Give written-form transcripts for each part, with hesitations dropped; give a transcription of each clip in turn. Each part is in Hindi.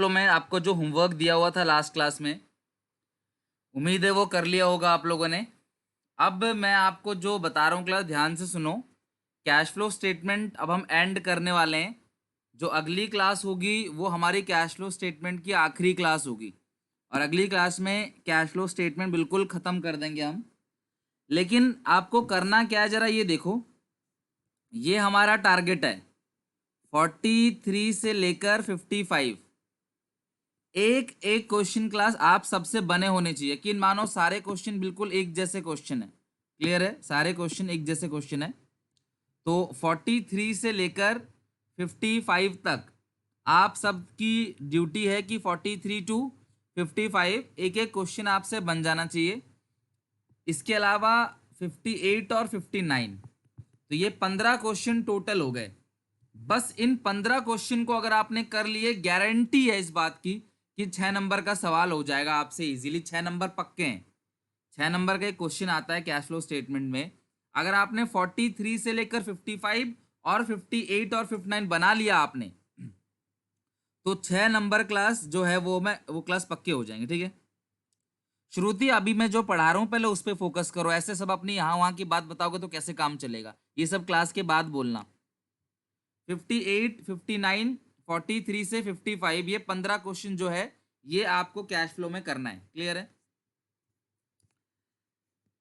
फ्लो में आपको जो होमवर्क दिया हुआ था लास्ट क्लास में, उम्मीद है वो कर लिया होगा आप लोगों ने। अब मैं आपको जो बता रहा हूँ क्लास ध्यान से सुनो। कैश फ्लो स्टेटमेंट अब हम एंड करने वाले हैं। जो अगली क्लास होगी वो हमारी कैश फ्लो स्टेटमेंट की आखिरी क्लास होगी, और अगली क्लास में कैश फ्लो स्टेटमेंट बिल्कुल ख़त्म कर देंगे हम। लेकिन आपको करना क्या है ज़रा ये देखो, ये हमारा टारगेट है 43 से लेकर 55। एक एक क्वेश्चन क्लास आप सबसे बने होने चाहिए। यकीन मानो सारे क्वेश्चन बिल्कुल एक जैसे क्वेश्चन है। क्लियर है? सारे क्वेश्चन एक जैसे क्वेश्चन है। तो 43 से लेकर 55 तक आप सबकी ड्यूटी है कि 43 टू 55 एक एक क्वेश्चन आपसे बन जाना चाहिए। इसके अलावा 58 और 59, तो ये 15 क्वेश्चन टोटल हो गए। बस इन 15 क्वेश्चन को अगर आपने कर लिए, गारंटी है इस बात की कि 6 नंबर का सवाल हो जाएगा आपसे इजीली। 6 नंबर पक्के हैं। 6 नंबर का एक क्वेश्चन आता है कैश फ्लो स्टेटमेंट में। अगर आपने 43 से लेकर 55 और 58 और 59 बना लिया आपने, तो 6 नंबर क्लास जो है वो क्लास पक्के हो जाएंगे। ठीक है श्रुति, अभी मैं जो पढ़ा रहा हूँ पहले उस पर फोकस करो। ऐसे सब अपनी यहाँ वहाँ की बात बताओगे तो कैसे काम चलेगा? ये सब क्लास के बाद बोलना। 58, 59, 43 से 55, ये 15 क्वेश्चन जो है ये आपको कैश फ्लो में करना है। क्लियर है?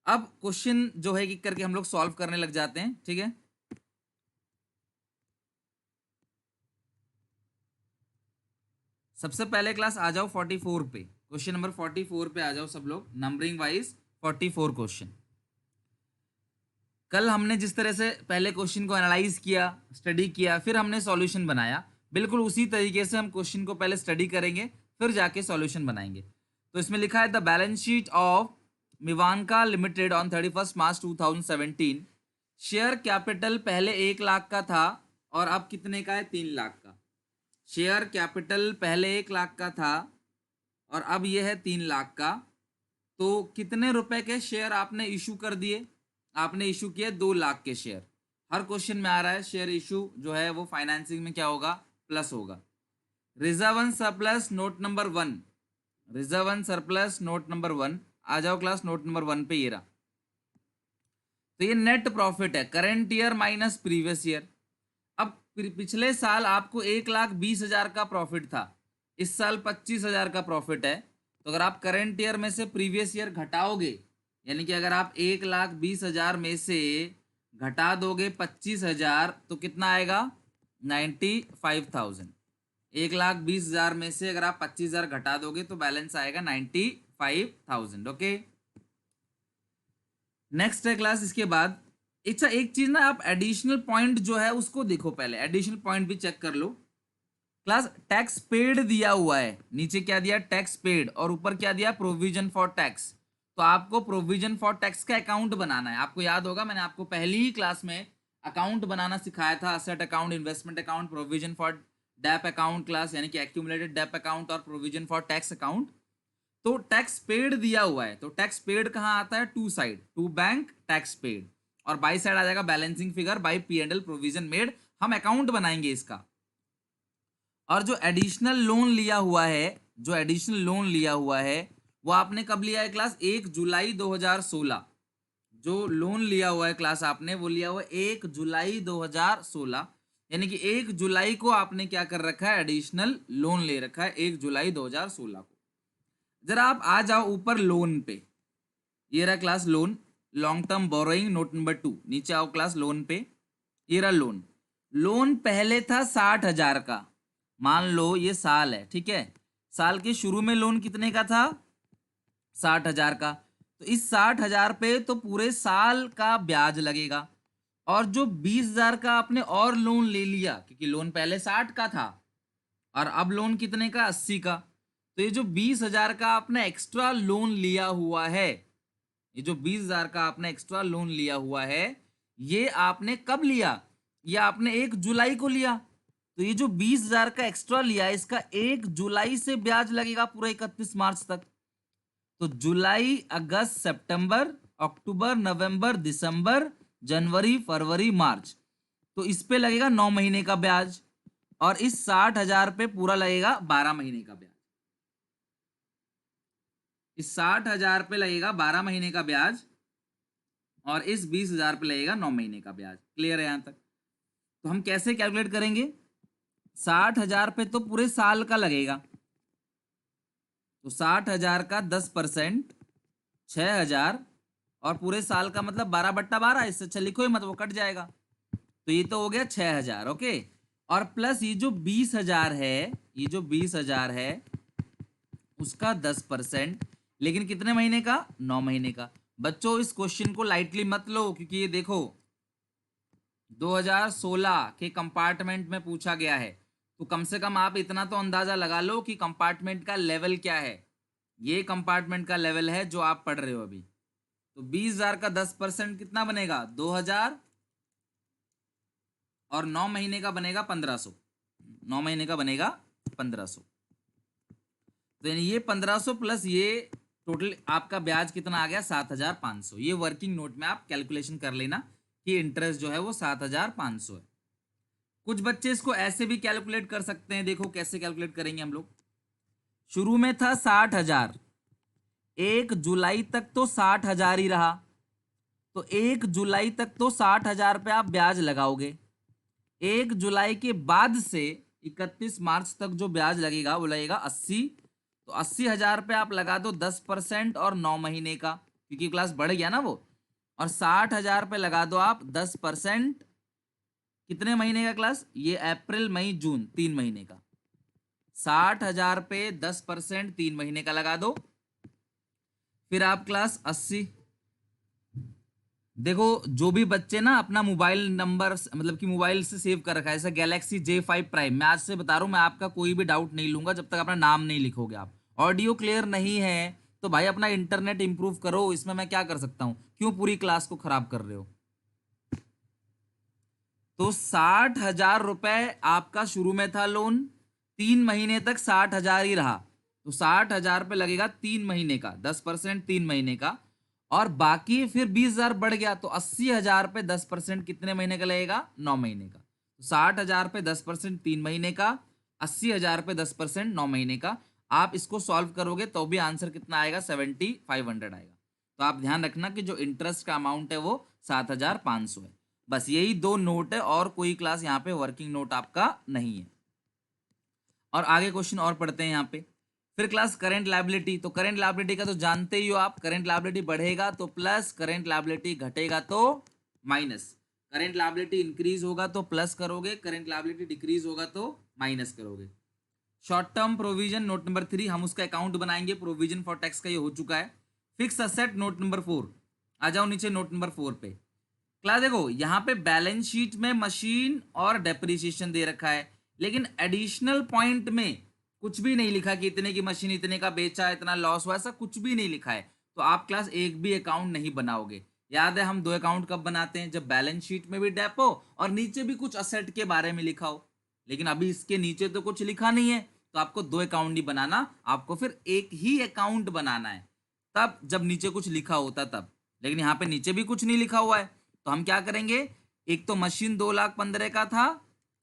अब क्वेश्चन जो है एक करके हम लोग सॉल्व करने लग जाते हैं। ठीक है, सबसे पहले क्लास आ जाओ 44 पे। क्वेश्चन नंबर 44 पे आ जाओ सब लोग, नंबरिंग वाइज 44 क्वेश्चन। कल हमने जिस तरह से पहले क्वेश्चन को एनालाइज किया, स्टडी किया, फिर हमने सॉल्यूशन बनाया, बिल्कुल उसी तरीके से हम क्वेश्चन को पहले स्टडी करेंगे फिर जाके सॉल्यूशन बनाएंगे। तो इसमें लिखा है द बैलेंस शीट ऑफ मिवानका limited on 31 March 2017। Share capital पहले 1 लाख का था और अब कितने का है? 3 लाख का। शेयर कैपिटल पहले 1 लाख का था और अब यह है 3 लाख का। तो कितने रुपए के शेयर आपने इशू कर दिए? आपने इशू किए 2 लाख के शेयर। हर क्वेश्चन में आ रहा है शेयर इशू जो है वो फाइनेंसिंग में क्या होगा? प्लस होगा। Reserve and surplus note number 1, reserve and surplus note number 1। आ जाओ क्लास नोट नंबर 1 पे। ये रहा। तो ये नेट प्रॉफिट है current year minus previous year. अब पिछले साल आपको 1,20,000 का प्रॉफिट था, इस साल 25,000 का प्रॉफिट है। तो अगर आप करंट ईयर में से प्रीवियस ईयर घटाओगे, यानी कि अगर आप 1,20,000 में से घटा दोगे 25,000 तो कितना आएगा? 95,000। 1,20,000 में से अगर आप 25,000 घटा दोगे तो बैलेंस आएगा 95,000। ओके, नेक्स्ट है क्लास इसके बाद। अच्छा एक चीज ना, आप एडिशनल पॉइंट जो है उसको देखो पहले, एडिशनल पॉइंट भी चेक कर लो। क्लास टैक्स पेड दिया हुआ है, नीचे क्या दिया? टैक्स पेड, और ऊपर क्या दिया? Provision for tax. तो आपको प्रोविजन फॉर टैक्स का अकाउंट बनाना है। आपको याद होगा मैंने आपको पहली ही क्लास में अकाउंट बनाना सिखाया था, asset account, investment account, provision for dep account class, यानी कि एक्यूमुलेटेड डेप अकाउंट और प्रोविजन फॉर टैक्स अकाउंट। तो टैक्स पेड दिया हुआ है, तो टैक्स पेड कहाँ आता है? To side, to bank tax paid, और बाई साइड आ जाएगा balancing figure by P&L provision made. हम अकाउंट बनाएंगे इसका। और जो एडिशनल लोन लिया हुआ है, जो एडिशनल लोन लिया हुआ है वो आपने कब लिया है क्लास? 1 जुलाई 2016। जो लोन लिया हुआ है क्लास आपने वो लिया हुआ है 1 जुलाई 2016, यानी कि 1 जुलाई को आपने क्या कर रखा है? एडिशनल लोन ले रखा है 1 जुलाई 2016 को। जरा आप आ जाओ ऊपर लोन पे। ये रहा class loan, long term borrowing note number 2। नीचे आओ क्लास लोन पे। ये रहा लोन। लोन पहले था 60,000 का। मान लो ये साल है, ठीक है, साल के शुरू में लोन कितने का था? 60,000 का। तो इस 60,000 पे तो पूरे साल का ब्याज लगेगा। और जो 20,000 का आपने और लोन ले लिया, क्योंकि लोन पहले 60 का था और अब लोन कितने का? 80 का। तो ये जो 20,000 का आपने एक्स्ट्रा लोन लिया हुआ है, ये जो 20,000 का आपने एक्स्ट्रा लोन लिया हुआ है, ये आपने कब लिया? ये आपने 1 जुलाई को लिया। तो ये जो 20,000 का एक्स्ट्रा लिया है, इसका 1 जुलाई से ब्याज लगेगा पूरा 31 मार्च तक। तो जुलाई, अगस्त, सितंबर, अक्टूबर, नवंबर, दिसंबर, जनवरी, फरवरी, मार्च, तो इस पे लगेगा 9 महीने का ब्याज। और इस 60,000 पे पूरा लगेगा 12 महीने का ब्याज। इस 60,000 पे लगेगा 12 महीने का ब्याज और इस 20,000 पे लगेगा 9 महीने का ब्याज। क्लियर है यहां तक? तो हम कैसे कैलकुलेट करेंगे? 60,000 पे तो पूरे साल का लगेगा, तो 60,000 का 10% 6,000 और पूरे साल का मतलब 12/12। इससे अच्छा लिखो ही मत, वो कट जाएगा। तो ये तो हो गया 6,000। ओके, और प्लस ये जो 20,000 है, ये जो 20,000 है उसका 10%, लेकिन कितने महीने का? 9 महीने का। बच्चों इस क्वेश्चन को लाइटली मत लो, क्योंकि ये देखो 2016 के कंपार्टमेंट में पूछा गया है। तो कम से कम आप इतना तो अंदाजा लगा लो कि कंपार्टमेंट का लेवल क्या है। ये कंपार्टमेंट का लेवल है जो आप पढ़ रहे हो अभी। तो 20,000 का 10% कितना बनेगा? 2,000 और 9 महीने का बनेगा 1,500। 9 महीने का बनेगा 1,500। तो यानी ये 1,500 प्लस ये टोटल आपका ब्याज कितना आ गया? 7,500। ये वर्किंग नोट में आप कैलकुलेशन कर लेना कि इंटरेस्ट जो है वो 7,500 है। कुछ बच्चे इसको ऐसे भी कैलकुलेट कर सकते हैं। देखो कैसे कैलकुलेट करेंगे हम लोग। शुरू में था 60,000, 1 जुलाई तक तो 60,000 ही रहा, तो 1 जुलाई तक तो 60,000 पे आप ब्याज लगाओगे। 1 जुलाई के बाद से 31 मार्च तक जो ब्याज लगेगा वो लगेगा 80। तो 80,000 पे आप लगा दो 10% और 9 महीने का, क्योंकि क्लास बढ़ गया ना वो। और 60,000 पे लगा दो आप 10%, कितने महीने का क्लास? ये अप्रैल मई जून 3 महीने का। 60,000 पे 10% 3 महीने का लगा दो। फिर आप क्लास 80। देखो जो भी बच्चे ना अपना मोबाइल नंबर मतलब कि मोबाइल से सेव कर रखा है, जैसे गैलेक्सी J5 प्राइम, मैं आज से बता रहा हूँ, मैं आपका कोई भी डाउट नहीं लूंगा जब तक अपना नाम नहीं लिखोगे आप। ऑडियो क्लियर नहीं है तो भाई अपना इंटरनेट इंप्रूव करो, इसमें मैं क्या कर सकता हूँ? क्यों पूरी क्लास को खराब कर रहे हो? तो 60,000 रुपए आपका शुरू में था लोन, 3 महीने तक 60,000 ही रहा। तो 60,000 पे लगेगा 3 महीने का 10% 3 महीने का, और बाकी फिर 20,000 बढ़ गया, तो 80,000 पे 10% कितने महीने का लगेगा? 9 महीने का। तो 60,000 पे 10% 3 महीने का, 80,000 पे 10% 9 महीने का। आप इसको सॉल्व करोगे तो भी आंसर कितना आएगा? 7,500 आएगा। तो आप ध्यान रखना कि जो इंटरेस्ट का अमाउंट है वो 7,500 है। बस यही दो नोट है और कोई क्लास यहाँ पे वर्किंग नोट आपका नहीं है। और आगे क्वेश्चन और पढ़ते हैं यहाँ पे। फिर क्लास करंट लायबिलिटी। तो करंट लायबिलिटी का तो जानते ही हो आप, करंट लायबिलिटी बढ़ेगा तो प्लस, करंट लायबिलिटी घटेगा तो माइनस। करंट लायबिलिटी इंक्रीज होगा तो प्लस करोगे, करंट लायबिलिटी डिक्रीज होगा तो माइनस करोगे। Short term provision note number 3, हम उसका अकाउंट बनाएंगे। प्रोविजन फॉर टैक्स का ये हो चुका है। फिक्स असेट नोट नंबर 4, आ जाओ नीचे नोट नंबर 4 पे। क्लास देखो यहाँ पे बैलेंस शीट में मशीन और डेप्रिसिएशन दे रखा है, लेकिन एडिशनल पॉइंट में कुछ भी नहीं लिखा कि इतने की मशीन इतने का बेचा, इतना लॉस हुआ, ऐसा कुछ भी नहीं लिखा है। तो आप क्लास एक भी अकाउंट नहीं बनाओगे। याद है हम 2 अकाउंट कब बनाते हैं? जब बैलेंस शीट में भी डेपो और नीचे भी कुछ असेट के बारे में लिखा हो। लेकिन अभी इसके नीचे तो कुछ लिखा नहीं है, तो आपको 2 अकाउंट नहीं बनाना, आपको फिर एक ही अकाउंट बनाना है, तब जब नीचे कुछ लिखा होता तब। लेकिन यहाँ पे नीचे भी कुछ नहीं लिखा हुआ है, तो हम क्या करेंगे? एक तो मशीन 2,15,000 का था,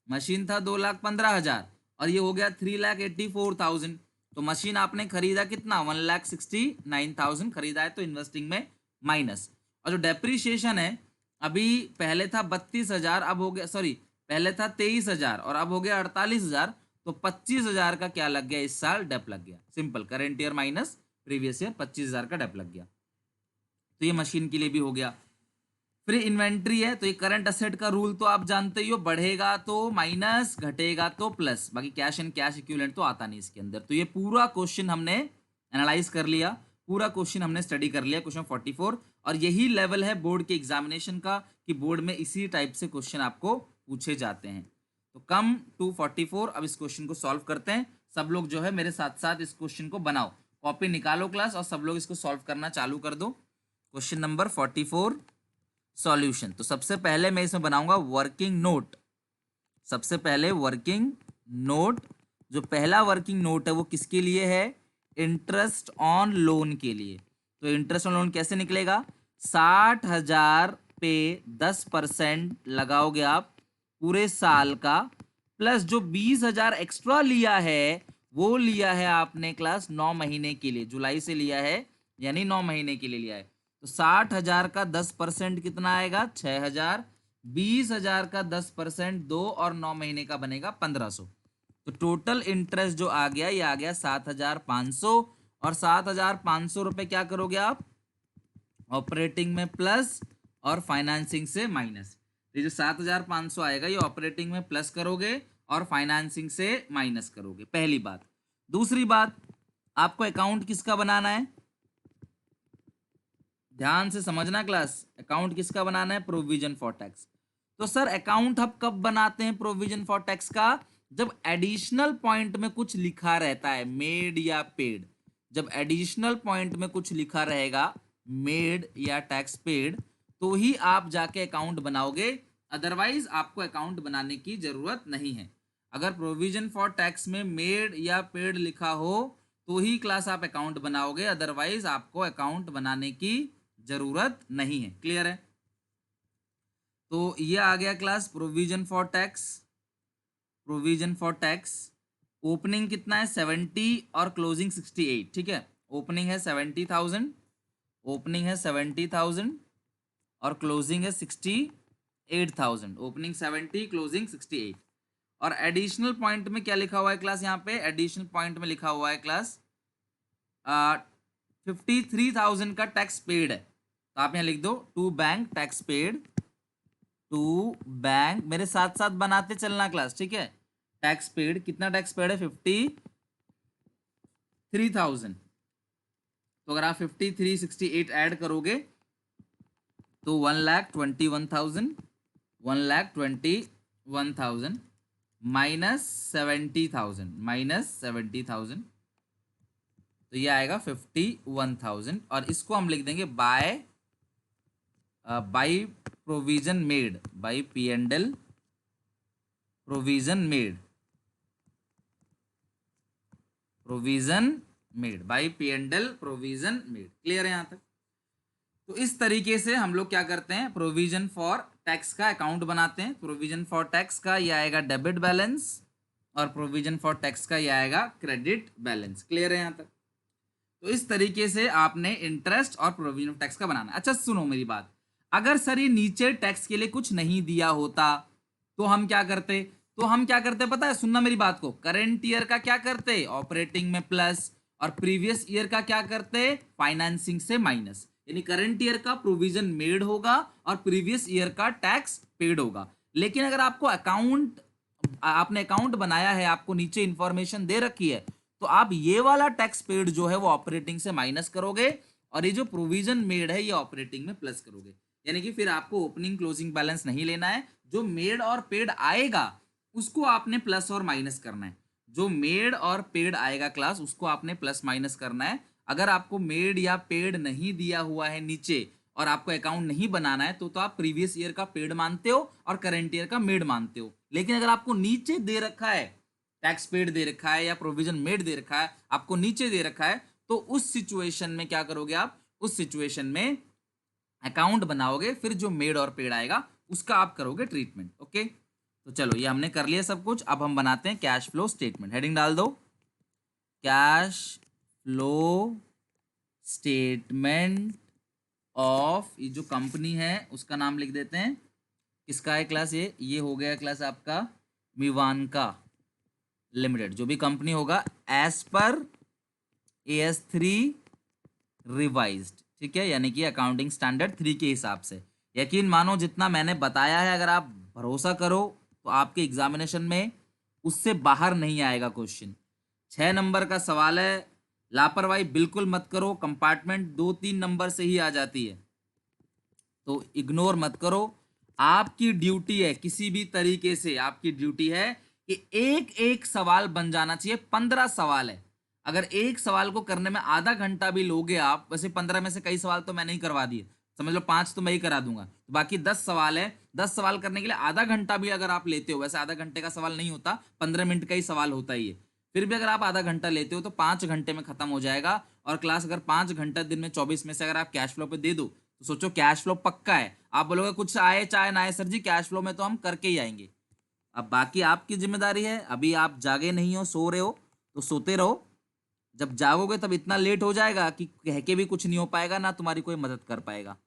मशीन था 2,15,000 और ये हो गया 3,84,000। तो मशीन आपने खरीदा कितना? 1,69,000 खरीदा है, तो इन्वेस्टिंग में माइनस। और जो डेप्रीशिएशन है, अभी पहले था 32,000, अब हो गया, सॉरी पहले था 23,000 और अब हो गया 48,000। तो 25,000 का क्या लग गया? इस साल डेप लग गया। Simple, current year minus previous year, 25,000 का डेप लग गया। तो ये मशीन के लिए भी हो गया। फिर इन्वेंट्री है, तो ये करंट असेट का रूल तो आप जानते ही हो, बढ़ेगा तो माइनस, घटेगा तो प्लस। बाकी कैश एंड कैश इक्विवेलेंट तो आता नहीं इसके अंदर। तो ये पूरा क्वेश्चन हमने एनालाइज कर लिया, पूरा क्वेश्चन हमने स्टडी कर लिया, क्वेश्चन 44। और यही लेवल है बोर्ड के एग्जामिनेशन का कि बोर्ड में इसी टाइप से क्वेश्चन आपको पूछे जाते हैं। तो कम टू 44, अब इस क्वेश्चन को सॉल्व करते हैं। सब लोग जो है मेरे साथ साथ इस क्वेश्चन को बनाओ, कॉपी निकालो क्लास और सब लोग इसको सॉल्व करना चालू कर दो। Question number 44 solution. तो सबसे पहले मैं इसमें बनाऊंगा वर्किंग नोट। सबसे पहले वर्किंग नोट, जो पहला वर्किंग नोट है वो किसके लिए है? इंटरेस्ट ऑन लोन के लिए। तो इंटरेस्ट ऑन लोन कैसे निकलेगा? 60,000 पे 10% लगाओगे आप पूरे साल का, प्लस जो 20,000 एक्स्ट्रा लिया है वो लिया है आपने क्लास 9 महीने के लिए, जुलाई से लिया है यानी 9 महीने के लिए लिया है। तो 60,000 का 10% कितना आएगा 6,000, 20,000 का 10% 2 और 9 महीने का बनेगा 1,500। तो टोटल इंटरेस्ट जो आ गया ये आ गया 7,500। और 7,500 रुपए क्या करोगे आप ऑपरेटिंग में प्लस और फाइनेंसिंग से माइनस। ये जो 7,500 आएगा ये ऑपरेटिंग में प्लस करोगे और फाइनेंसिंग से माइनस करोगे, पहली बात। दूसरी बात, आपको अकाउंट किसका बनाना है, ध्यान से समझना क्लास, अकाउंट किसका बनाना है, प्रोविजन फॉर टैक्स। तो सर अकाउंट हम कब बनाते हैं प्रोविजन फॉर टैक्स का, जब एडिशनल पॉइंट में कुछ लिखा रहता है मेड या पेड। जब एडिशनल पॉइंट में कुछ लिखा रहेगा मेड या टैक्स पेड तो ही आप जाके अकाउंट बनाओगे, अदरवाइज आपको अकाउंट बनाने की जरूरत नहीं है। अगर प्रोविजन फॉर टैक्स में मेड या पेड लिखा हो तो ही क्लास आप अकाउंट बनाओगे, अदरवाइज आपको अकाउंट बनाने की जरूरत नहीं है। क्लियर है? तो ये आ गया class provision for tax. Provision for tax opening कितना है 70 और क्लोजिंग 68, ठीक है। ओपनिंग है 70,000, ओपनिंग है 70,000 और क्लोजिंग है 68,000। Opening 70, closing 68। और एडिशनल पॉइंट में क्या लिखा हुआ है क्लास, यहाँ पे एडिशनल पॉइंट में लिखा हुआ है क्लास 53,000 का टैक्स पेड है। तो आप यहाँ लिख दो to bank tax paid, to bank, मेरे साथ साथ बनाते चलना क्लास, ठीक है। टैक्स पेड, कितना टैक्स पेड है 53,000। तो अगर आप 5368 ऐड करोगे तो 1,21,000, 1,21,000 -70,000, तो ये आएगा 51,000। और इसको हम लिख देंगे by provision made, by P&L provision made, by P&L provision made. Clear है यहां तक? तो इस तरीके से हम लोग क्या करते हैं, प्रोविजन फॉर टैक्स का अकाउंट बनाते हैं। प्रोविजन फॉर टैक्स का ये आएगा डेबिट बैलेंस और प्रोविजन फॉर टैक्स का ये आएगा क्रेडिट बैलेंस। क्लियर है यहां तक? तो इस तरीके से आपने इंटरेस्ट और प्रोविजन ऑफ टैक्स का बनाना। अच्छा सुनो मेरी बात, अगर सर ये नीचे टैक्स के लिए कुछ नहीं दिया होता तो हम क्या करते, पता है, सुनना मेरी बात को, करेंट ईयर का क्या करते ऑपरेटिंग में प्लस और प्रीवियस ईयर का क्या करते फाइनेंसिंग से माइनस। यानी करंट ईयर का प्रोविजन मेड होगा और प्रीवियस ईयर का टैक्स पेड होगा। लेकिन अगर आपको आपने अकाउंट बनाया है, आपको नीचे इंफॉर्मेशन दे रखी है, तो आप ये वाला टैक्स पेड जो है वो ऑपरेटिंग से माइनस करोगे और ये जो प्रोविजन मेड है ये ऑपरेटिंग में प्लस करोगे। यानी कि फिर आपको ओपनिंग क्लोजिंग बैलेंस नहीं लेना है, जो मेड और पेड आएगा उसको आपने प्लस और माइनस करना है। जो मेड और पेड आएगा क्लास उसको आपने प्लस माइनस करना है। अगर आपको मेड या पेड नहीं दिया हुआ है नीचे और आपको अकाउंट नहीं बनाना है तो आप प्रीवियस ईयर का पेड मानते हो और करंट ईयर का मेड मानते हो। लेकिन अगर आपको नीचे दे रखा है टैक्स पेड दे रखा है या प्रोविजन मेड दे रखा है, आपको नीचे दे रखा है, तो उस सिचुएशन में क्या करोगे आप, उस सिचुएशन में अकाउंट बनाओगे, फिर जो मेड और पेड आएगा उसका आप करोगे ट्रीटमेंट। ओके, तो चलो ये हमने कर लिया सब कुछ। अब हम बनाते हैं कैश फ्लो स्टेटमेंट। हेडिंग डाल दो कैश फ्लो स्टेटमेंट ऑफ, ये जो कंपनी है उसका नाम लिख देते हैं, किसका है क्लास, ये हो गया क्लास आपका विवानका लिमिटेड। जो भी कंपनी होगा एज पर AS3 रिवाइज्ड, ठीक है, यानी कि अकाउंटिंग स्टैंडर्ड 3 के हिसाब से। यकीन मानो जितना मैंने बताया है अगर आप भरोसा करो तो आपके एग्जामिनेशन में उससे बाहर नहीं आएगा क्वेश्चन। 6 नंबर का सवाल है, लापरवाही बिल्कुल मत करो, कंपार्टमेंट 2-3 नंबर से ही आ जाती है, तो इग्नोर मत करो। आपकी ड्यूटी है, किसी भी तरीके से आपकी ड्यूटी है कि एक एक सवाल बन जाना चाहिए। 15 सवाल है, अगर एक सवाल को करने में आधा घंटा भी लोगे आप, वैसे 15 में से कई सवाल तो मैंने ही करवा दिए, समझ लो 5 तो मैं ही करा दूंगा, तो बाकी 10 सवाल है। 10 सवाल करने के लिए आधा घंटा भी अगर आप लेते हो, वैसे आधा घंटे का सवाल नहीं होता, 15 मिनट का ही सवाल होता ही है, फिर भी अगर आप आधा घंटा लेते हो तो 5 घंटे में खत्म हो जाएगा। और क्लास अगर 5 घंटा दिन में 24 में से अगर आप कैश फ्लो पे दे दो तो सोचो कैश फ्लो पक्का है। आप बोलोगे कुछ आए चाहे ना आए सर जी, कैश फ्लो में तो हम करके ही आएंगे। अब बाकी आपकी जिम्मेदारी है, अभी आप जागे नहीं हो, सो रहे हो तो सोते रहो, जब जागोगे तब इतना लेट हो जाएगा कि कह के भी कुछ नहीं हो पाएगा, ना तुम्हारी कोई मदद कर पाएगा।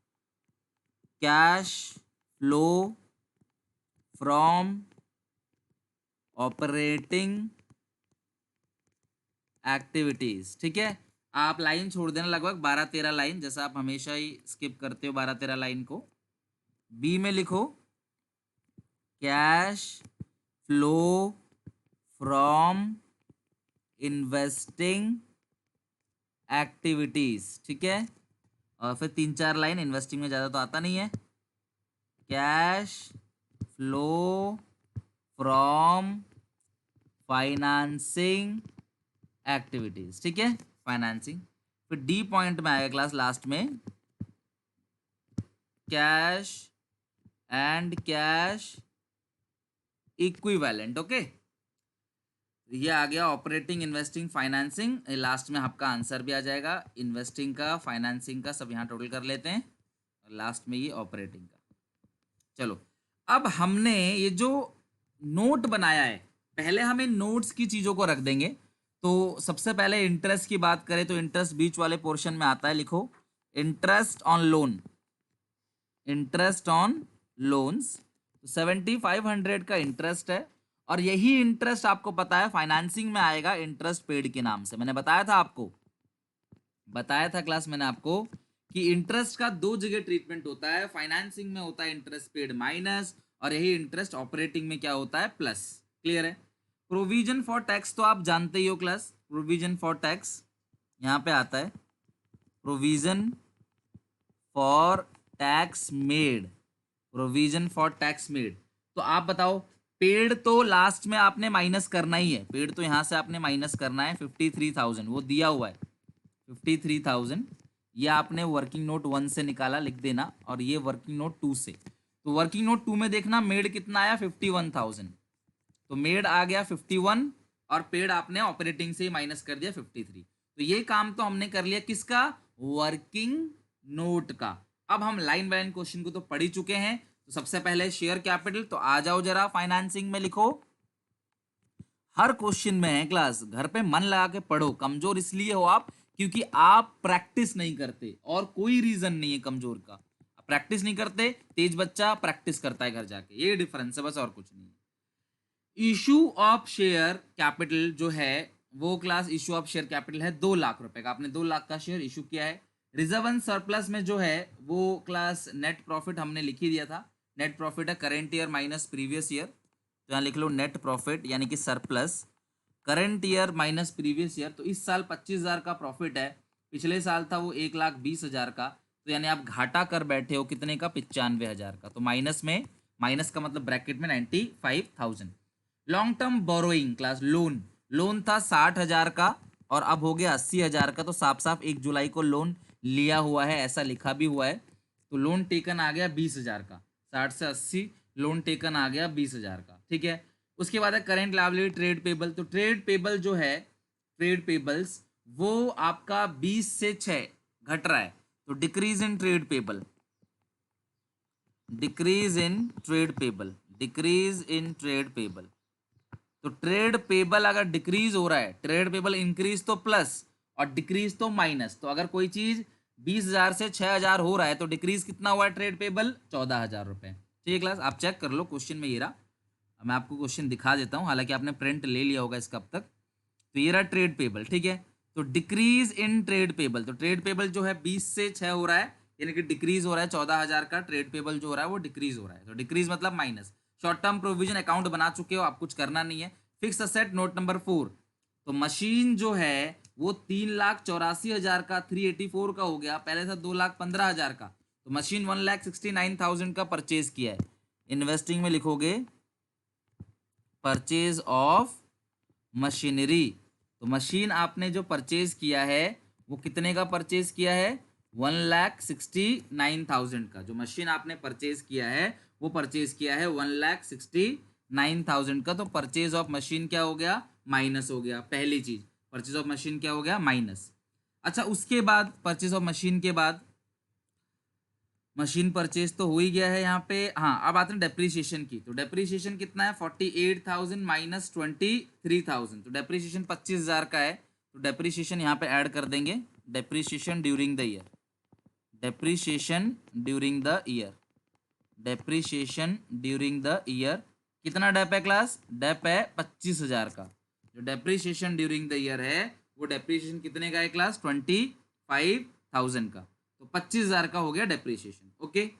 Cash flow from operating activities, ठीक है। आप लाइन छोड़ देना, लगभग 12-13 लाइन, जैसा आप हमेशा ही स्किप करते हो 12-13 लाइन को। बी में लिखो cash flow from investing activities, ठीक है। और फिर 3-4 लाइन, इन्वेस्टिंग में ज़्यादा तो आता नहीं है। Cash flow from financing activities, ठीक है, फाइनेंसिंग। फिर डी पॉइंट में आएगा क्लास लास्ट में cash and cash equivalent, okay. ये आ गया ऑपरेटिंग, इन्वेस्टिंग, फाइनेंसिंग। लास्ट में आपका आंसर भी आ जाएगा, इन्वेस्टिंग का, फाइनेंसिंग का, सब यहाँ टोटल कर लेते हैं, और लास्ट में ये ऑपरेटिंग का। चलो, अब हमने ये जो नोट बनाया है, पहले हम इन नोट्स की चीज़ों को रख देंगे। तो सबसे पहले इंटरेस्ट की बात करें तो इंटरेस्ट बीच वाले पोर्शन में आता है, लिखो interest on loan, interest on loans. 7500 का इंटरेस्ट है, और यही इंटरेस्ट आपको पता है फाइनेंसिंग में आएगा इंटरेस्ट पेड के नाम से। मैंने बताया था आपको, बताया था क्लास मैंने आपको कि इंटरेस्ट का दो जगह ट्रीटमेंट होता है, फाइनेंसिंग में होता है इंटरेस्ट पेड माइनस, और यही इंटरेस्ट ऑपरेटिंग में क्या होता है, प्लस। क्लियर है। प्रोविजन फॉर टैक्स तो आप जानते ही हो क्लास, प्रोविजन फॉर टैक्स यहाँ पे आता है, provision for tax made, provision for tax made. तो आप बताओ, पेड तो लास्ट में आपने माइनस करना ही है, पेड तो यहाँ से आपने माइनस करना है 53,000, वो दिया हुआ है 53,000। ये आपने वर्किंग नोट 1 से निकाला, लिख देना, और ये वर्किंग नोट 2 से। तो वर्किंग नोट 2 में देखना मेड कितना आया, 51,000। तो मेड आ गया 51, और पेड आपने ऑपरेटिंग से ही माइनस कर दिया 53। तो ये काम तो हमने कर लिया किसका, वर्किंग नोट का। अब हम लाइन बाय लाइन क्वेश्चन को तो पढ़ ही चुके हैं। तो सबसे पहले शेयर कैपिटल, तो आ जाओ जरा फाइनेंसिंग में लिखो। हर क्वेश्चन में है क्लास, घर पे मन लगा के पढ़ो। कमजोर इसलिए हो आप क्योंकि आप प्रैक्टिस नहीं करते, और कोई रीजन नहीं है कमजोर का। प्रैक्टिस नहीं करते, तेज बच्चा प्रैक्टिस करता है घर जाके, ये डिफरेंस है बस, और कुछ नहीं है। इशू ऑफ शेयर कैपिटल जो है वो class, issue of share capital है 2 लाख रुपए का, आपने 2 लाख का शेयर इशू किया है। रिजर्व एंड सरप्लस में जो है वो क्लास नेट प्रॉफिट हमने लिख ही दिया था, नेट प्रॉफिट है current year minus previous year. तो यहाँ लिख लो नेट प्रॉफिट यानी कि surplus, current year minus previous year. तो इस साल 25,000 का प्रॉफिट है, पिछले साल था वो 1,20,000 का। तो यानी आप घाटा कर बैठे हो कितने का, 95,000 का। तो माइनस में, माइनस का मतलब ब्रैकेट में 95,000। Long term borrowing class, loan, loan था 60,000 का और अब हो गया 80,000 का। तो साफ साफ 1 जुलाई को लोन लिया हुआ है, ऐसा लिखा भी हुआ है। तो लोन टेकन आ गया 20,000 का, 60 से 80 लोन टेकन आ गया 20,000 का, ठीक है। उसके बाद है करेंट लायबिलिटी ट्रेड पेबल। तो ट्रेड पेबल जो है, ट्रेड पेबल्स वो आपका 20 से 6 घट रहा है। तो decrease in trade payable, decrease in trade payable, decrease in trade payable. तो ट्रेड पेबल अगर डिक्रीज हो रहा है, ट्रेड पेबल इंक्रीज तो प्लस और डिक्रीज तो माइनस। तो अगर कोई चीज 20,000 से 6,000 हो रहा है तो डिक्रीज कितना हुआ है ट्रेड पेबल, 14,000 रुपए। ठीक है क्लास, आप चेक कर लो क्वेश्चन में ये रहा। मैं आपको क्वेश्चन दिखा देता हूँ, हालांकि आपने प्रिंट ले लिया होगा इसका अब तक। तो ये रहा ट्रेड पेबल, ठीक है। तो डिक्रीज इन ट्रेड पेबल, तो ट्रेड पेबल जो है 20 से 6 हो रहा है, यानी कि डिक्रीज हो रहा है 14,000 का। ट्रेड पेबल जो हो रहा है वो डिक्रीज हो रहा है, तो डिक्रीज मतलब minus. Short term provision account बना चुके हो, आप कुछ करना नहीं है। फिक्स असेट नोट नंबर 4, तो मशीन जो है वो 3,84,000 का, 384 का हो गया, पहले था 2,15,000 का। तो मशीन 1,69,000 का परचेज किया है। इन्वेस्टिंग में लिखोगे परचेज ऑफ मशीनरी। तो मशीन आपने जो परचेज किया है वो कितने का परचेज किया है, 1,69,000 का। जो मशीन आपने परचेज किया है वो परचेज किया है 1,69,000 का। तो परचेज ऑफ मशीन क्या हो गया, माइनस हो गया। पहली चीज परचेज ऑफ मशीन क्या हो गया, माइनस। अच्छा, उसके बाद परचेज ऑफ मशीन के बाद मशीन परचेज तो हो ही गया है यहाँ पे। हाँ, अब आते हैं डेप्रीशिएशन की। तो डेप्रीशिएशन कितना है, 48,000 माइनस 23,000, तो डेप्रीशिएशन 25,000 का है। तो डेप्रीशिएशन यहाँ पे ऐड कर देंगे, depreciation during the year, depreciation during the year, depreciation during the year. कितना डेप है क्लास, डेप है 25,000 का। जो डेप्रीशिएशन ड्यूरिंग द ईयर है वो डेप्रीशिएशन कितने का है क्लास, 25,000 का। तो 25,000 का हो गया डेप्रीशिएशन। ओके,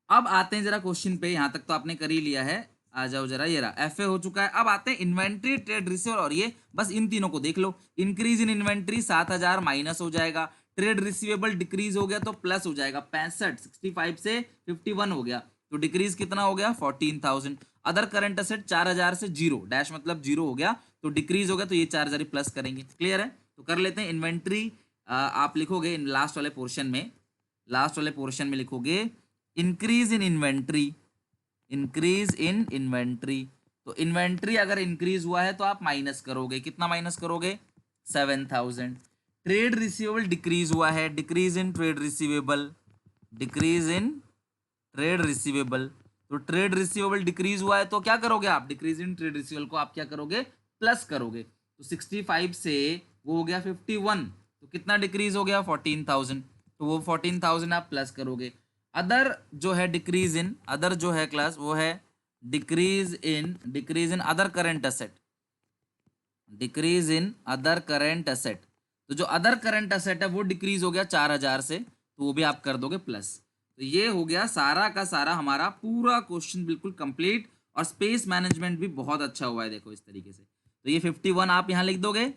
अब आते हैं जरा क्वेश्चन पे। यहां तक तो आपने कर ही लिया है, आ जाओ जरा, ये रहा एफ ए हो चुका है। अब आते हैं इन्वेंट्री, ट्रेड रिसीवर और ये, बस इन तीनों को देख लो। इंक्रीज इन इन्वेंट्री 7,000 माइनस हो जाएगा, ट्रेड रिसीवेबल डिक्रीज हो गया तो प्लस हो जाएगा, 65 से 51 हो गया, तो डिक्रीज कितना हो गया 14,000। अदर करंट असेट 4,000 से जीरो, डैश मतलब जीरो हो गया, तो डिक्रीज हो गया, तो ये 4,000 प्लस करेंगे। क्लियर है, तो कर लेते हैं इन्वेंट्री। आप लिखोगे इन लास्ट वाले पोर्शन में, लास्ट वाले पोर्शन में लिखोगे increase in inventory, increase in inventory. तो इन्वेंट्री अगर इंक्रीज हुआ है तो आप माइनस करोगे, कितना माइनस करोगे 7,000। ट्रेड रिसीवेबल डिक्रीज हुआ है, decrease in trade receivable, decrease in trade receivable. तो ट्रेड रिसीवेबल डिक्रीज हुआ है तो क्या करोगे आप, डिक्रीज इन ट्रेड रिसीवेबल को आप क्या करोगे, प्लस करोगे। तो 65 से वो हो गया 51, तो कितना डिक्रीज हो गया 14,000, तो वो 14,000 आप प्लस करोगे। अदर जो है डिक्रीज इन, अदर जो है क्लास वो है decrease in other current asset, decrease in other current asset. तो जो अदर करंट असेट है वो डिक्रीज हो गया 4,000 से, तो वो भी आप कर दोगे प्लस। तो ये हो गया सारा का सारा हमारा पूरा क्वेश्चन बिल्कुल कंप्लीट, और स्पेस मैनेजमेंट भी बहुत अच्छा हुआ है, देखो इस तरीके से। तो ये 51 आप यहाँ लिख दोगे,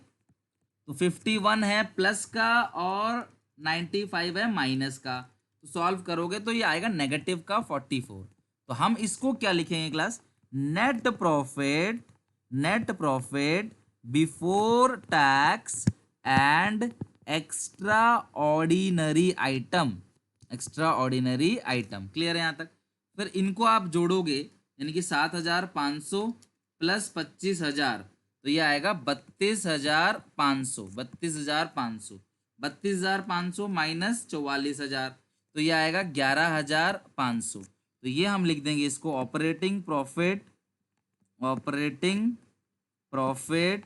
तो 51 है प्लस का और 95 है माइनस का, तो सॉल्व करोगे तो ये आएगा नेगेटिव का 44। तो हम इसको क्या लिखेंगे class, net profit, net profit before tax and extra ordinary item, extra ordinary item. Clear है यहाँ तक। फिर इनको आप जोड़ोगे, यानी कि 7,500 प्लस 25,000, तो ये आएगा 32,500, 32,500, 32,500 माइनस 44,000, तो ये आएगा 11,500। तो ये हम लिख देंगे इसको operating profit, operating profit,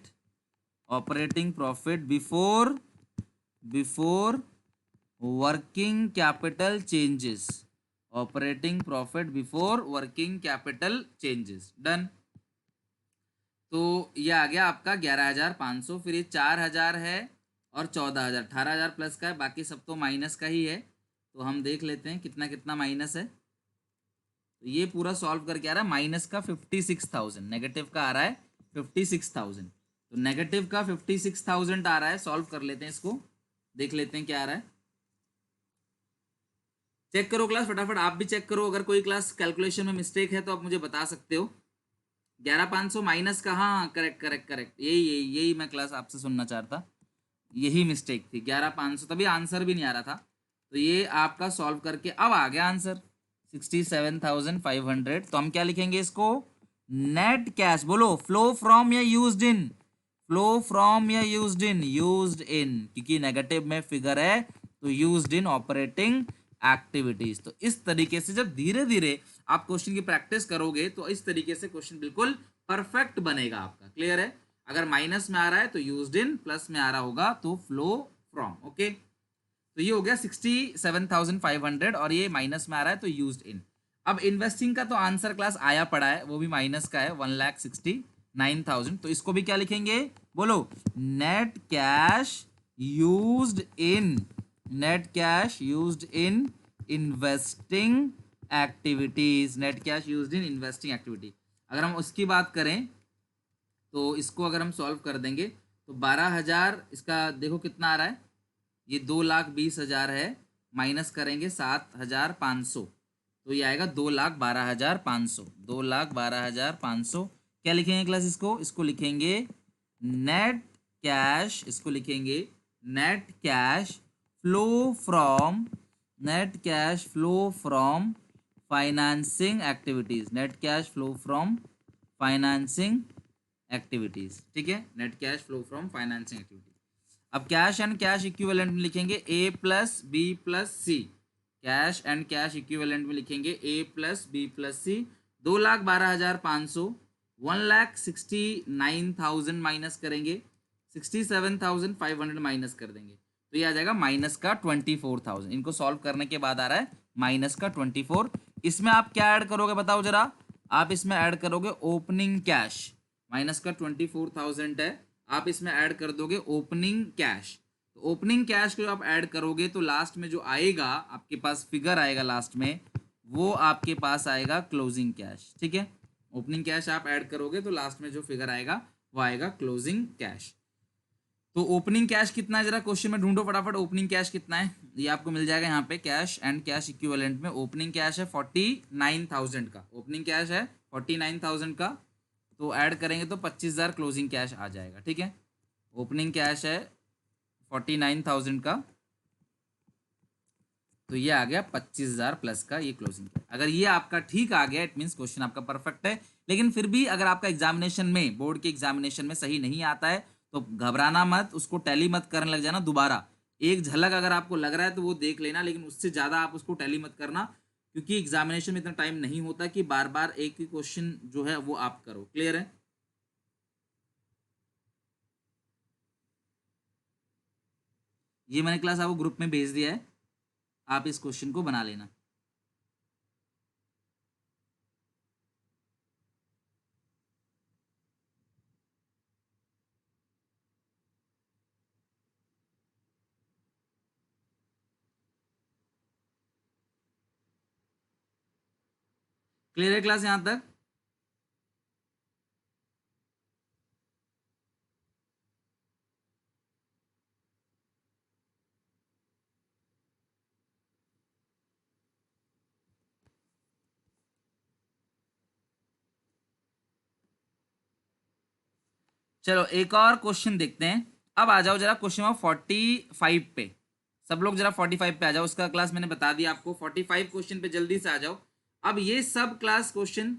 operating profit before, before working capital changes, operating profit before working capital changes. Done. तो ये आ गया आपका 11,500, फिर ये 4,000 है और 14,000, 18,000 प्लस का है, बाकी सब तो माइनस का ही है। तो हम देख लेते हैं कितना कितना माइनस है। तो ये पूरा सॉल्व करके आ रहा है माइनस का 56,000, नेगेटिव का आ रहा है 56,000। तो नेगेटिव का 56,000 आ रहा है, सॉल्व कर लेते हैं इसको, देख लेते हैं क्या आ रहा है। चेक करो क्लास फटाफट, आप भी चेक करो, अगर कोई क्लास कैलकुलेशन में मिस्टेक है तो आप मुझे बता सकते हो। 11,500 माइनस का, हाँ करेक्ट करेक्ट करेक्ट, यही मैं क्लास आपसे सुनना चाहता, यही मिस्टेक थी 11,500, तभी आंसर भी नहीं आ रहा था। तो ये आपका सॉल्व करके अब आ गया आंसर 67,500। तो हम क्या लिखेंगे इसको, नेट कैश, बोलो फ्लो फ्रॉम या यूज्ड इन, फ्लो फ्रॉम या यूज्ड इन, यूज्ड इन, क्योंकि नेगेटिव में फिगर है तो यूज्ड इन ऑपरेटिंग एक्टिविटीज। तो इस तरीके से जब धीरे धीरे आप क्वेश्चन की प्रैक्टिस करोगे तो इस तरीके से क्वेश्चन बिल्कुल परफेक्ट बनेगा आपका। क्लियर है, अगर माइनस में आ रहा है तो यूज्ड इन, प्लस में आ रहा होगा तो फ्लो फ्रॉम। ओके, तो ये हो गया 67,500 और ये माइनस में आ रहा है तो यूज्ड इन। अब इन्वेस्टिंग का तो आंसर क्लास आया पड़ा है, वो भी माइनस का है 1,69,000। तो इसको भी क्या लिखेंगे, बोलो net cash used in, net cash used in investing activities, net cash used in investing activity. अगर हम उसकी बात करें तो इसको अगर हम सॉल्व कर देंगे तो 12,000, इसका देखो कितना आ रहा है, ये 2,20,000 है, माइनस करेंगे 7,500, तो ये आएगा 2,12,500, 2,12,500। क्या लिखेंगे क्लास इसको, इसको लिखेंगे नेट कैश, इसको लिखेंगे net cash flow from, net cash flow from financing activities, net cash flow from financing activities. ठीक है, net cash flow from financing activities. अब कैश एंड कैश इक्विवेलेंट में लिखेंगे A plus B plus C, cash and cash equivalent में लिखेंगे A plus B plus C, 2,12,500, 1,69,000 minus करेंगे, 67,500 माइनस कर देंगे, तो ये आ जाएगा माइनस का 24,000। इनको सॉल्व करने के बाद आ रहा है माइनस का 24। इसमें आप क्या ऐड करोगे बताओ जरा, आप इसमें ऐड करोगे ओपनिंग कैश, माइनस का 24,000 है, आप इसमें ऐड कर दोगे ओपनिंग कैश। तो ओपनिंग कैश को आप ऐड करोगे तो लास्ट में जो आएगा आपके पास फिगर आएगा लास्ट में, वो आपके पास आएगा क्लोजिंग कैश। ठीक है, ओपनिंग कैश आप ऐड करोगे तो लास्ट में जो फिगर आएगा वो आएगा क्लोजिंग कैश। तो ओपनिंग कैश कितना है जरा क्वेश्चन में ढूंढो फटाफट, ओपनिंग कैश कितना है, ये आपको मिल जाएगा यहाँ पे कैश एंड कैश इक्विवेलेंट में। ओपनिंग कैश है 49,000 का, ओपनिंग कैश है 49,000 का, तो ऐड करेंगे तो 25,000 क्लोजिंग कैश आ जाएगा। ठीक है, ओपनिंग कैश है 49,000 का, तो ये आ गया 25,000 प्लस का ये क्लोजिंग कैश। अगर ये आपका ठीक आ गया इट मीन्स क्वेश्चन आपका परफेक्ट है। लेकिन फिर भी अगर आपका एग्जामिनेशन में, बोर्ड के एग्जामिनेशन में सही नहीं आता है तो घबराना मत, उसको टैली मत करने लग जाना दोबारा। एक झलक अगर आपको लग रहा है तो वो देख लेना, लेकिन उससे ज़्यादा आप उसको टैली मत करना, क्योंकि एग्जामिनेशन में इतना टाइम नहीं होता कि बार बार एक ही क्वेश्चन जो है वो आप करो। क्लियर है? ये मैंने क्लास आपको ग्रुप में भेज दिया है, आप इस क्वेश्चन को बना लेना। क्लियर है क्लास यहाँ तक? चलो एक और क्वेश्चन देखते हैं। अब आ जाओ जरा क्वेश्चन नंबर 45 पे, सब लोग जरा 45 पे आ जाओ। उसका क्लास मैंने बता दिया आपको, 45 क्वेश्चन पे जल्दी से आ जाओ। अब ये सब क्लास क्वेश्चन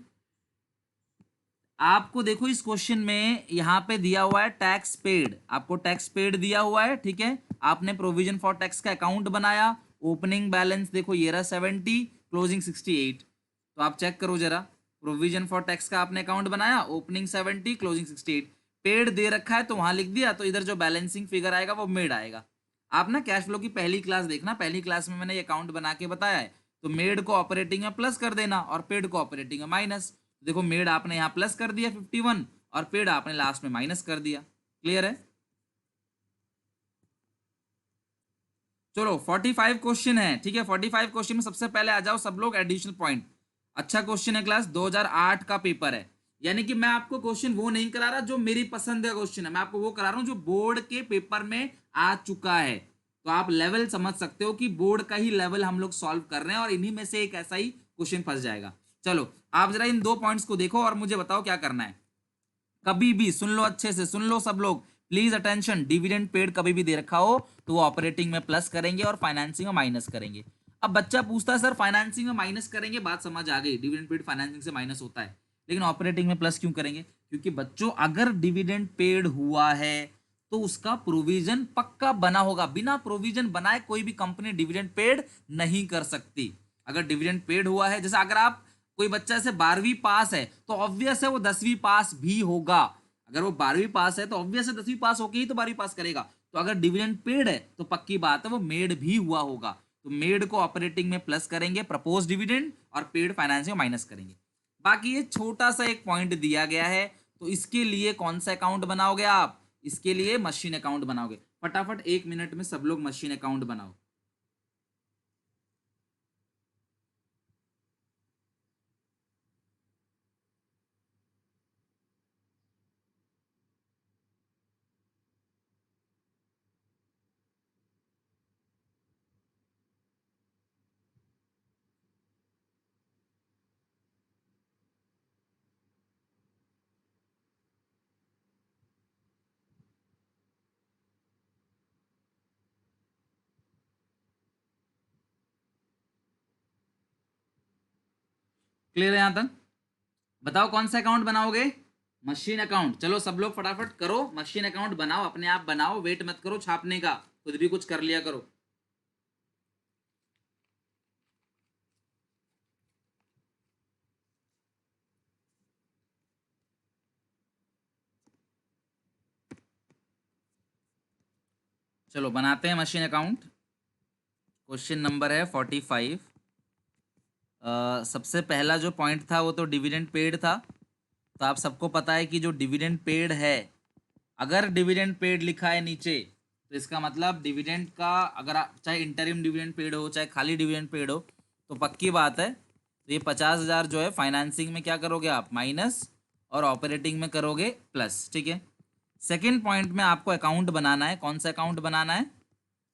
आपको देखो, इस क्वेश्चन में यहाँ पे दिया हुआ है टैक्स पेड, आपको टैक्स पेड दिया हुआ है। ठीक है, आपने प्रोविजन फॉर टैक्स का अकाउंट बनाया, ओपनिंग बैलेंस देखो ये रहा 70, क्लोजिंग 68। तो आप चेक करो जरा, प्रोविजन फॉर टैक्स का आपने अकाउंट बनाया, ओपनिंग 70 क्लोजिंग 68, पेड दे रखा है तो वहां लिख दिया, तो इधर जो बैलेंसिंग फिगर आएगा वो मेड आएगा। आप ना कैश फ्लो की पहली क्लास देखना, पहली क्लास में मैंने ये अकाउंट बना के बताया है। तो मेड को ऑपरेटिंग में प्लस कर देना और पेड को ऑपरेटिंग में माइनस। देखो मेड आपने यहाँ प्लस कर दिया 51 और पेड आपने लास्ट में माइनस कर दिया। क्लियर है? चलो 45 क्वेश्चन है। ठीक है, 45 क्वेश्चन में सबसे पहले आ जाओ सब लोग एडिशनल पॉइंट। अच्छा क्वेश्चन है क्लास, 2008 का पेपर है, यानी कि मैं आपको क्वेश्चन वो नहीं करा रहा जो मेरी पसंद है क्वेश्चन है, मैं आपको वो करा रहा हूं जो बोर्ड के पेपर में आ चुका है। तो आप लेवल समझ सकते हो कि बोर्ड का ही लेवल हम लोग सॉल्व कर रहे हैं और इन्हीं में से एक ऐसा ही क्वेश्चन फंस जाएगा। चलो आप जरा इन दो पॉइंट्स को देखो और मुझे बताओ क्या करना है। कभी भी सुन लो, अच्छे से सुन लो सब लोग, प्लीज अटेंशन। डिविडेंड पेड कभी भी दे रखा हो तो वो ऑपरेटिंग में प्लस करेंगे और फाइनेंसिंग में माइनस करेंगे। अब बच्चा पूछता है सर फाइनेंसिंग में माइनस करेंगे, बात समझ आ गई, डिविडेंड पेड फाइनेंसिंग से माइनस होता है, लेकिन ऑपरेटिंग में प्लस क्यों करेंगे? क्योंकि बच्चों अगर डिविडेंड पेड हुआ है तो उसका प्रोविजन पक्का बना होगा, बिना प्रोविजन बनाए कोई भी कंपनी डिविडेंड पेड नहीं कर सकती। अगर डिविडेंड पेड हुआ है, जैसे अगर आप कोई बच्चा से 12वीं पास है तो ऑब्वियस है वो 10वीं पास भी होगा। अगर वो 12वीं पास है तो ऑब्वियस है 10वीं पास होके ही तो 12वीं पास करेगा। तो अगर डिविडेंड पेड है तो पक्की बात है वो मेड भी हुआ होगा। तो मेड को ऑपरेटिंग में प्लस करेंगे, प्रपोज डिविडेंड, और पेड फाइनेंस में माइनस करेंगे। बाकी ये छोटा सा एक पॉइंट दिया गया है, तो इसके लिए कौन सा अकाउंट बनाओगे आप? इसके लिए मशीन अकाउंट बनाओगे। फटाफट 1 मिनट में सब लोग मशीन अकाउंट बनाओ। क्लियर है यहां तक? बताओ कौन सा अकाउंट बनाओगे? Machine account. चलो सब लोग फटाफट करो, मशीन अकाउंट बनाओ, अपने आप बनाओ, वेट मत करो छापने का, खुद भी कुछ कर लिया करो। चलो बनाते हैं मशीन अकाउंट। क्वेश्चन नंबर है 45। सबसे पहला जो पॉइंट था वो तो डिविडेंड पेड था। तो आप सबको पता है कि जो डिविडेंड पेड है, अगर डिविडेंड पेड लिखा है नीचे तो इसका मतलब डिविडेंड का, अगर आप चाहे इंटरिम डिविडेंड पेड हो चाहे खाली डिविडेंड पेड हो, तो पक्की बात है तो ये 50,000 जो है फाइनेंसिंग में क्या करोगे आप, माइनस, और ऑपरेटिंग में करोगे प्लस। ठीक है। सेकेंड पॉइंट में आपको अकाउंट बनाना है। कौन सा अकाउंट बनाना है?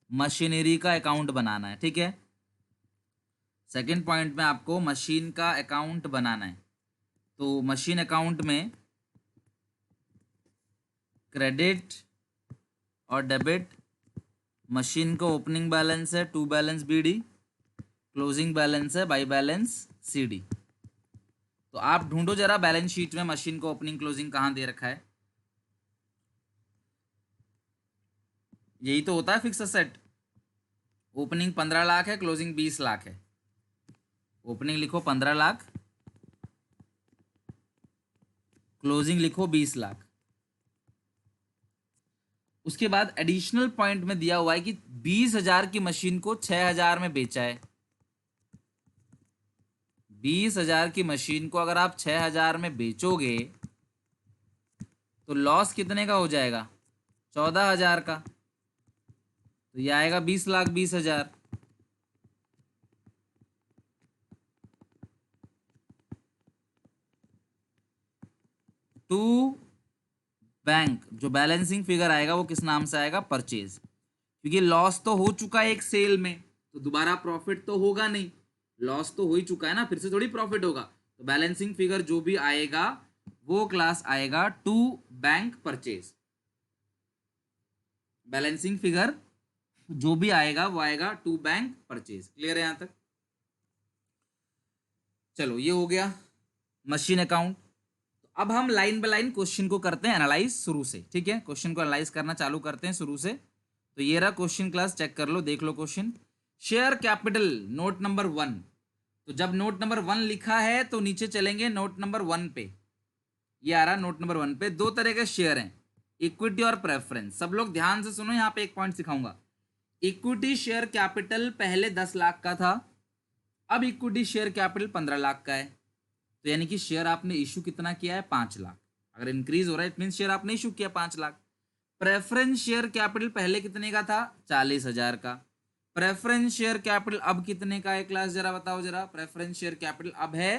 मशीनरी का अकाउंट बनाना है। ठीक है। सेकेंड पॉइंट में आपको मशीन का अकाउंट बनाना है। तो मशीन अकाउंट में क्रेडिट और डेबिट, मशीन का ओपनिंग बैलेंस है to balance BD, closing balance है बाई बैलेंस CD। तो आप ढूंढो जरा बैलेंस शीट में मशीन को ओपनिंग क्लोजिंग कहाँ दे रखा है। यही तो होता है फिक्स असेट। ओपनिंग 15 लाख है, क्लोजिंग 20 लाख है। ओपनिंग लिखो 15 लाख, क्लोजिंग लिखो 20 लाख। उसके बाद एडिशनल पॉइंट में दिया हुआ है कि 20,000 की मशीन को 6,000 में बेचा है। 20,000 की मशीन को अगर आप 6,000 में बेचोगे तो लॉस कितने का हो जाएगा? 14,000 का। तो ये आएगा 20,20,000। टू बैंक, जो बैलेंसिंग फिगर आएगा वो किस नाम से आएगा? परचेज। क्योंकि लॉस तो हो चुका है एक सेल में, तो दोबारा प्रॉफिट तो होगा नहीं। लॉस तो हो ही चुका है ना, फिर से थोड़ी प्रॉफिट होगा। तो बैलेंसिंग फिगर जो भी आएगा वो क्लास आएगा to bank purchase. Balancing figure जो भी आएगा वो आएगा टू बैंक परचेज। क्लियर है यहां तक? चलो ये हो गया मशीन अकाउंट। तो अब हम लाइन बाय लाइन क्वेश्चन को करते हैं एनालाइज शुरू से। ठीक है, क्वेश्चन को एनालाइज करना चालू करते हैं शुरू से। तो ये रहा क्वेश्चन, क्लास चेक कर लो, देख लो question. Share capital note number 1। तो जब नोट नंबर 1 लिखा है तो नीचे चलेंगे नोट नंबर 1 पे। ये आ रहा नोट नंबर 1 पे। दो तरह के शेयर हैं, इक्विटी और प्रेफरेंस। सब लोग ध्यान से सुनो, यहाँ पे एक पॉइंट सिखाऊंगा। इक्विटी शेयर कैपिटल पहले 10 लाख का था, अब इक्विटी शेयर कैपिटल 15 लाख का है। तो यानी कि शेयर आपने इशू कितना किया है? 5 लाख। अगर इंक्रीज हो रहा है इट मीन शेयर आपने इशू किया 5 लाख। प्रेफरेंस शेयर कैपिटल पहले कितने का था? 40,000 का। प्रेफरेंस शेयर कैपिटल अब कितने का है क्लास, जरा बताओ जरा। प्रेफरेंस शेयर कैपिटल अब है,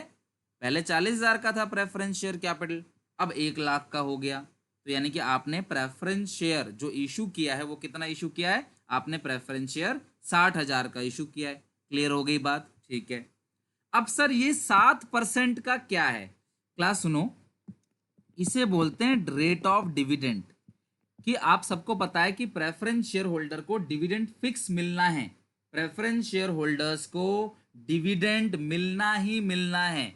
पहले 40,000 का था प्रेफरेंस शेयर कैपिटल, अब 1 लाख का हो गया। तो यानी कि आपने प्रेफरेंस शेयर जो इशू किया है वो कितना इशू किया है? आपने प्रेफरेंस शेयर 60,000 का इशू किया है। क्लियर हो गई बात? ठीक है। अब सर ये 7% का क्या है? क्लास सुनो, इसे बोलते हैं रेट ऑफ डिविडेंड। कि आप सबको पता है कि प्रेफरेंस शेयर होल्डर को डिविडेंड फिक्स मिलना है। प्रेफरेंस शेयर होल्डर्स को डिविडेंड मिलना ही मिलना है।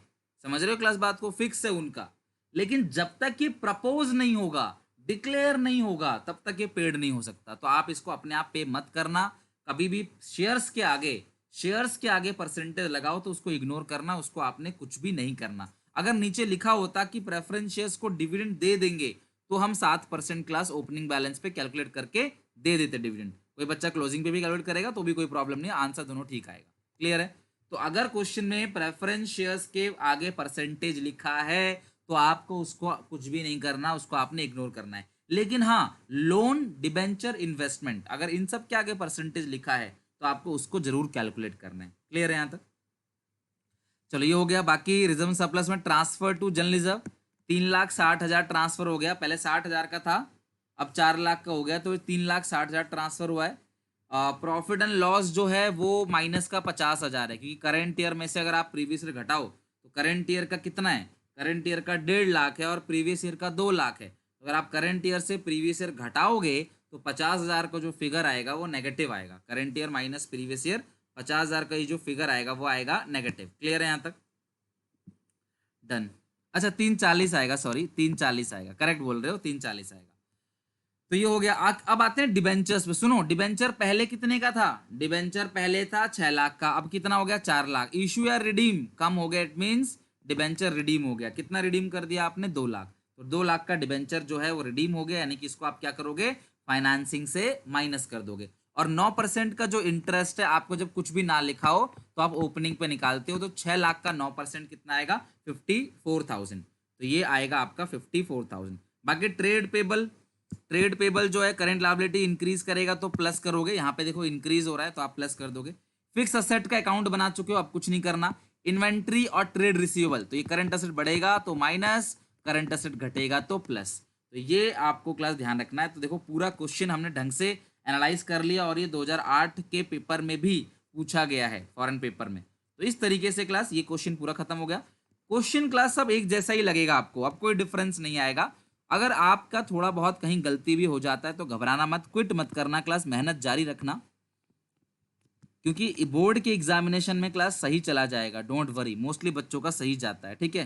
समझ रहे हो क्लास बात को? फिक्स है उनका। लेकिन जब तक ये प्रपोज नहीं होगा, डिक्लेयर नहीं होगा, तब तक ये पेड नहीं हो सकता। तो आप इसको अपने आप पे मत करना। कभी भी शेयर्स के आगे परसेंटेज लगाओ तो उसको इग्नोर करना, उसको आपने कुछ भी नहीं करना। अगर नीचे लिखा होता कि प्रेफरेंस शेयर्स को डिविडेंड दे देंगे तो हम 7% क्लास ओपनिंग बैलेंस पे कैलकुलेट करके दे देते डिविडेंड। कोई बच्चा क्लोजिंग पे भी कैलकुलेट करेगा तो भी कोई प्रॉब्लम नहीं, आंसर दोनों ठीक आएगा। क्लियर है? तो अगर क्वेश्चन में प्रेफरेंस शेयर्स के आगे परसेंटेज लिखा है तो आपको उसको कुछ भी नहीं करना, उसको आपने इग्नोर करना है। लेकिन हाँ, लोन, डिबेंचर, इन्वेस्टमेंट, अगर इन सब के आगे परसेंटेज लिखा है तो आपको उसको जरूर कैलकुलेट करना है। क्लियर है यहां तक? चलो ये हो गया। बाकी रिजर्व सरप्लस में transfer to general reserve 3,60,000 transfer हो गया। पहले 60,000 का था, अब 4 लाख का हो गया, तो 3,60,000 ट्रांसफर हुआ है। प्रॉफिट एंड लॉस जो है वो माइनस का 50,000 है, क्योंकि करंट ईयर में से अगर आप प्रीवियस ईयर घटाओ तो करंट ईयर का कितना है? करंट ईयर का 1.5 लाख है और प्रीवियस ईयर का 2 लाख है। अगर आप करंट ईयर से प्रीवियस ईयर घटाओगे तो 50,000 का जो फिगर आएगा वो नेगेटिव आएगा। Current year minus previous year, 50,000 का ये जो फिगर आएगा वो आएगा नेगेटिव। क्लियर है यहाँ तक? डन। अच्छा 340 आएगा, सॉरी 340 आएगा, करेक्ट बोल रहे हो, 340 आएगा। तो ये हो गया। अब आते हैं डिबेंचर्स पे। सुनो, डिबेंचर पहले कितने का था? डिबेंचर पहले था 6 लाख का, अब कितना हो गया? 4 लाख। इशू या रिडीम कम हो गया, इट मीन्स डिबेंचर रिडीम हो गया। कितना रिडीम कर दिया आपने? 2 लाख। तो 2 लाख का डिबेंचर जो है वो रिडीम हो गया, यानी कि इसको आप क्या करोगे? फाइनेंसिंग से माइनस कर दोगे। और 9% का जो इंटरेस्ट है, आपको जब कुछ भी ना लिखा हो तो आप ओपनिंग पे निकालते हो, तो 6 लाख का 9% कितना आएगा? 54,000। तो ये आएगा आपका 54,000। बाकी ट्रेड पेबल जो है करंट लायबिलिटी इंक्रीज करेगा तो प्लस करोगे, यहाँ पे देखो इंक्रीज हो रहा है तो आप प्लस कर दोगे। फिक्स असेट का अकाउंट बना चुके हो, अब कुछ नहीं करना। इन्वेंट्री और ट्रेड रिसीवेबल, तो ये करंट असेट बढ़ेगा तो माइनस, करंट असेट घटेगा तो प्लस। तो ये आपको क्लास ध्यान रखना है। तो देखो पूरा क्वेश्चन हमने ढंग से एनालाइज कर लिया, और ये 2008 के पेपर में भी पूछा गया है, फॉरेन पेपर में। तो इस तरीके से क्लास ये क्वेश्चन पूरा खत्म हो गया। क्वेश्चन क्लास सब एक जैसा ही लगेगा आपको, अब कोई डिफरेंस नहीं आएगा। अगर आपका थोड़ा बहुत कहीं गलती भी हो जाता है तो घबराना मत, क्विट मत करना क्लास, मेहनत जारी रखना, क्योंकि बोर्ड के एग्जामिनेशन में क्लास सही चला जाएगा, डोंट वरी, मोस्टली बच्चों का सही जाता है, ठीक है।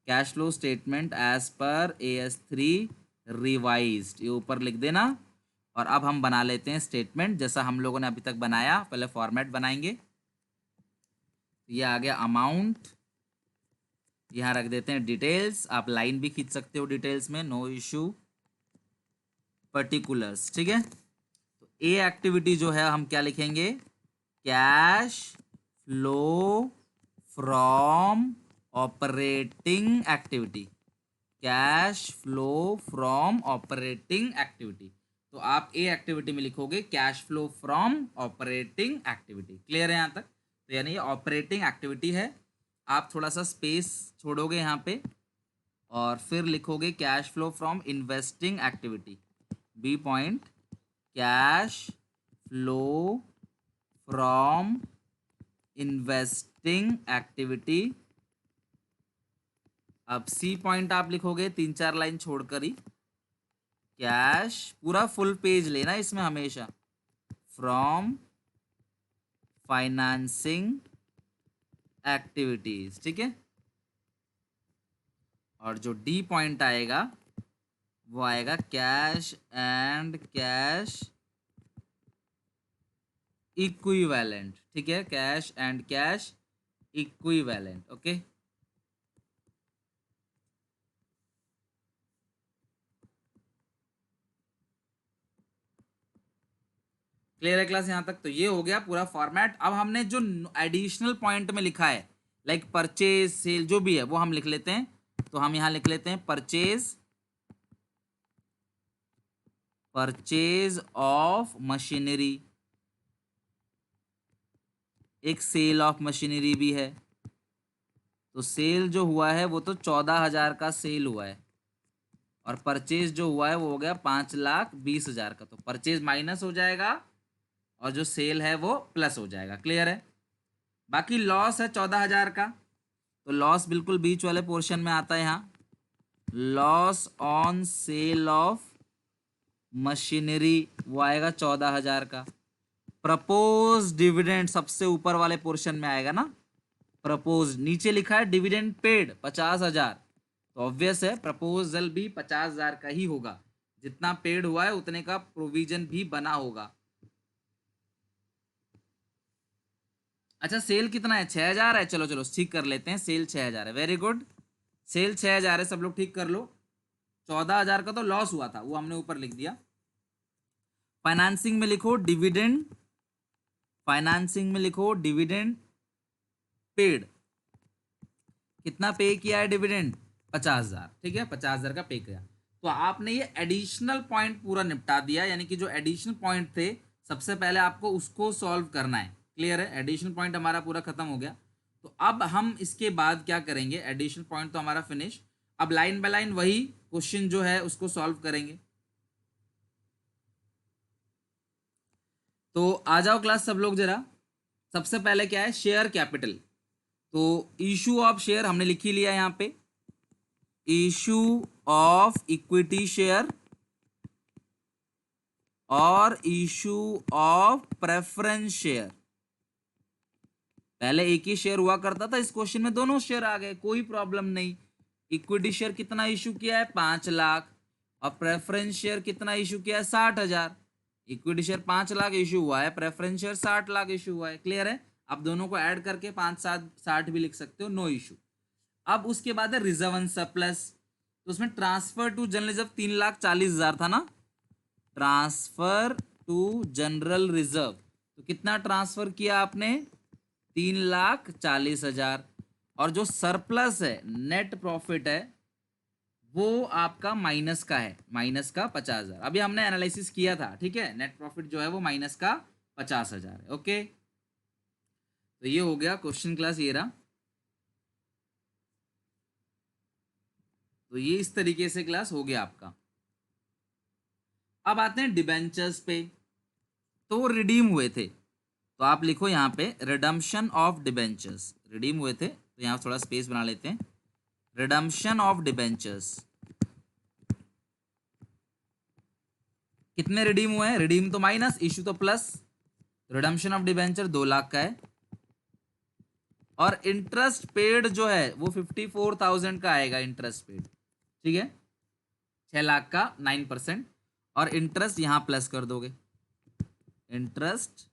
Cash flow statement as per AS3 revised, ये ऊपर लिख देना। और अब हम बना लेते हैं स्टेटमेंट जैसा हम लोगों ने अभी तक बनाया, पहले फॉर्मेट बनाएंगे। ये आ गया अमाउंट, यहाँ रख देते हैं डिटेल्स, आप लाइन भी खींच सकते हो डिटेल्स में, नो इशू। पर्टिकुलर्स, ठीक है। तो ए एक्टिविटी जो है हम क्या लिखेंगे? Cash flow from operating activity, cash flow from operating activity. तो आप ए एक्टिविटी में लिखोगे cash flow from operating activity. Clear है यहाँ तक? तो यानी ये ऑपरेटिंग एक्टिविटी है। आप थोड़ा सा स्पेस छोड़ोगे यहाँ पे, और फिर लिखोगे cash flow from investing activity, B point, cash flow from investing activity. अब सी पॉइंट आप लिखोगे 3-4 लाइन छोड़कर ही, कैश, पूरा फुल पेज लेना इसमें हमेशा, फ्रॉम फाइनेंसिंग एक्टिविटीज, ठीक है। और जो डी पॉइंट आएगा वो आएगा कैश एंड कैश इक्विवेलेंट, ठीक है, cash and cash equivalent, okay. Clear है क्लास यहाँ तक? तो ये हो गया पूरा फॉर्मेट। अब हमने जो एडिशनल पॉइंट में लिखा है, लाइक परचेज सेल जो भी है वो हम लिख लेते हैं। तो हम यहाँ लिख लेते हैं परचेज ऑफ मशीनरी, एक सेल ऑफ मशीनरी भी है। तो सेल जो हुआ है वो तो 14,000 का सेल हुआ है, और परचेज जो हुआ है वो हो गया 5,20,000 का। तो परचेज माइनस हो जाएगा और जो सेल है वो प्लस हो जाएगा। क्लियर है? बाकी लॉस है 14,000 का, तो लॉस बिल्कुल बीच वाले पोर्शन में आता है। यहाँ loss on sale of machinery वो आएगा 14,000 का। प्रपोज डिविडेंड सबसे ऊपर वाले पोर्शन में आएगा ना, प्रपोज, नीचे लिखा है डिविडेंड पेड 50,000, तो ऑब्वियस है प्रपोजल भी 50,000 का ही होगा, जितना पेड हुआ है उतने का प्रोविजन भी बना होगा। अच्छा सेल कितना है? 6,000 है, चलो चलो ठीक कर लेते हैं, सेल 6,000 है, वेरी गुड, सेल 6,000 है, सब लोग ठीक कर लो। 14,000 का तो लॉस हुआ था, वो हमने ऊपर लिख दिया। फाइनेंसिंग में लिखो डिविडेंड, फाइनेंसिंग में लिखो डिविडेंड पेड, कितना पे किया है डिविडेंड? 50,000, ठीक है, 50,000 का पे किया। तो आपने ये एडिशनल पॉइंट पूरा निपटा दिया, यानी कि जो एडिशनल पॉइंट थे सबसे पहले आपको उसको सॉल्व करना है। क्लियर है? एडिशनल पॉइंट हमारा पूरा खत्म हो गया। तो अब हम इसके बाद क्या करेंगे? एडिशनल पॉइंट तो हमारा फिनिश, अब लाइन बाय लाइन वही क्वेश्चन जो है उसको सॉल्व करेंगे। तो आ जाओ क्लास सब लोग जरा। सबसे पहले क्या है? Share capital. तो इशू ऑफ शेयर हमने लिख ही लिया यहाँ पे, इशू ऑफ इक्विटी शेयर और इशू ऑफ प्रेफरेंस शेयर। पहले एक ही शेयर हुआ करता था, इस क्वेश्चन में दोनों शेयर आ गए, कोई प्रॉब्लम नहीं। इक्विटी शेयर कितना इशू किया है? 5 लाख। और प्रेफरेंस शेयर कितना इशू किया है? 60,000। इक्विटी शेयर 5 लाख इशू हुआ है, प्रेफरेंस शेयर 60 लाख इशू हुआ है। क्लियर है? आप दोनों को ऐड करके 5-7-60 भी लिख सकते हो, नो इशू। अब उसके बाद है रिजर्व एंड सरप्लस। तो उसमें ट्रांसफर टू जनरल रिजर्व 3,40,000 था ना, ट्रांसफर टू जनरल रिजर्व, तो कितना ट्रांसफर किया आपने? 3,40,000। और जो सरप्लस है, नेट प्रॉफिट है, वो आपका माइनस का है, माइनस का 50,000। अभी हमने एनालिसिस किया था, ठीक है, नेट प्रॉफिट जो है वो माइनस का 50,000 है। ओके, तो ये हो गया क्वेश्चन क्लास, ये रहा। तो ये इस तरीके से क्लास हो गया आपका। अब आते हैं डिबेंचर्स पे। तो वो रिडीम हुए थे, तो आप लिखो यहाँ पे रिडम्पशन ऑफ डिबेंचर्स, रिडीम हुए थे, तो यहाँ थोड़ा स्पेस बना लेते हैं। रिडम्पशन ऑफ डिबेंचर्स, कितने रिडीम हुए हैं? रिडीम तो माइनस, इशू तो plus. Redemption of debenture 2 lakh का है, और इंटरेस्ट पेड जो है वो 54,000 का आएगा इंटरेस्ट पेड, ठीक है, 6 लाख का 9%। और इंटरेस्ट यहां प्लस कर दोगे, इंटरेस्ट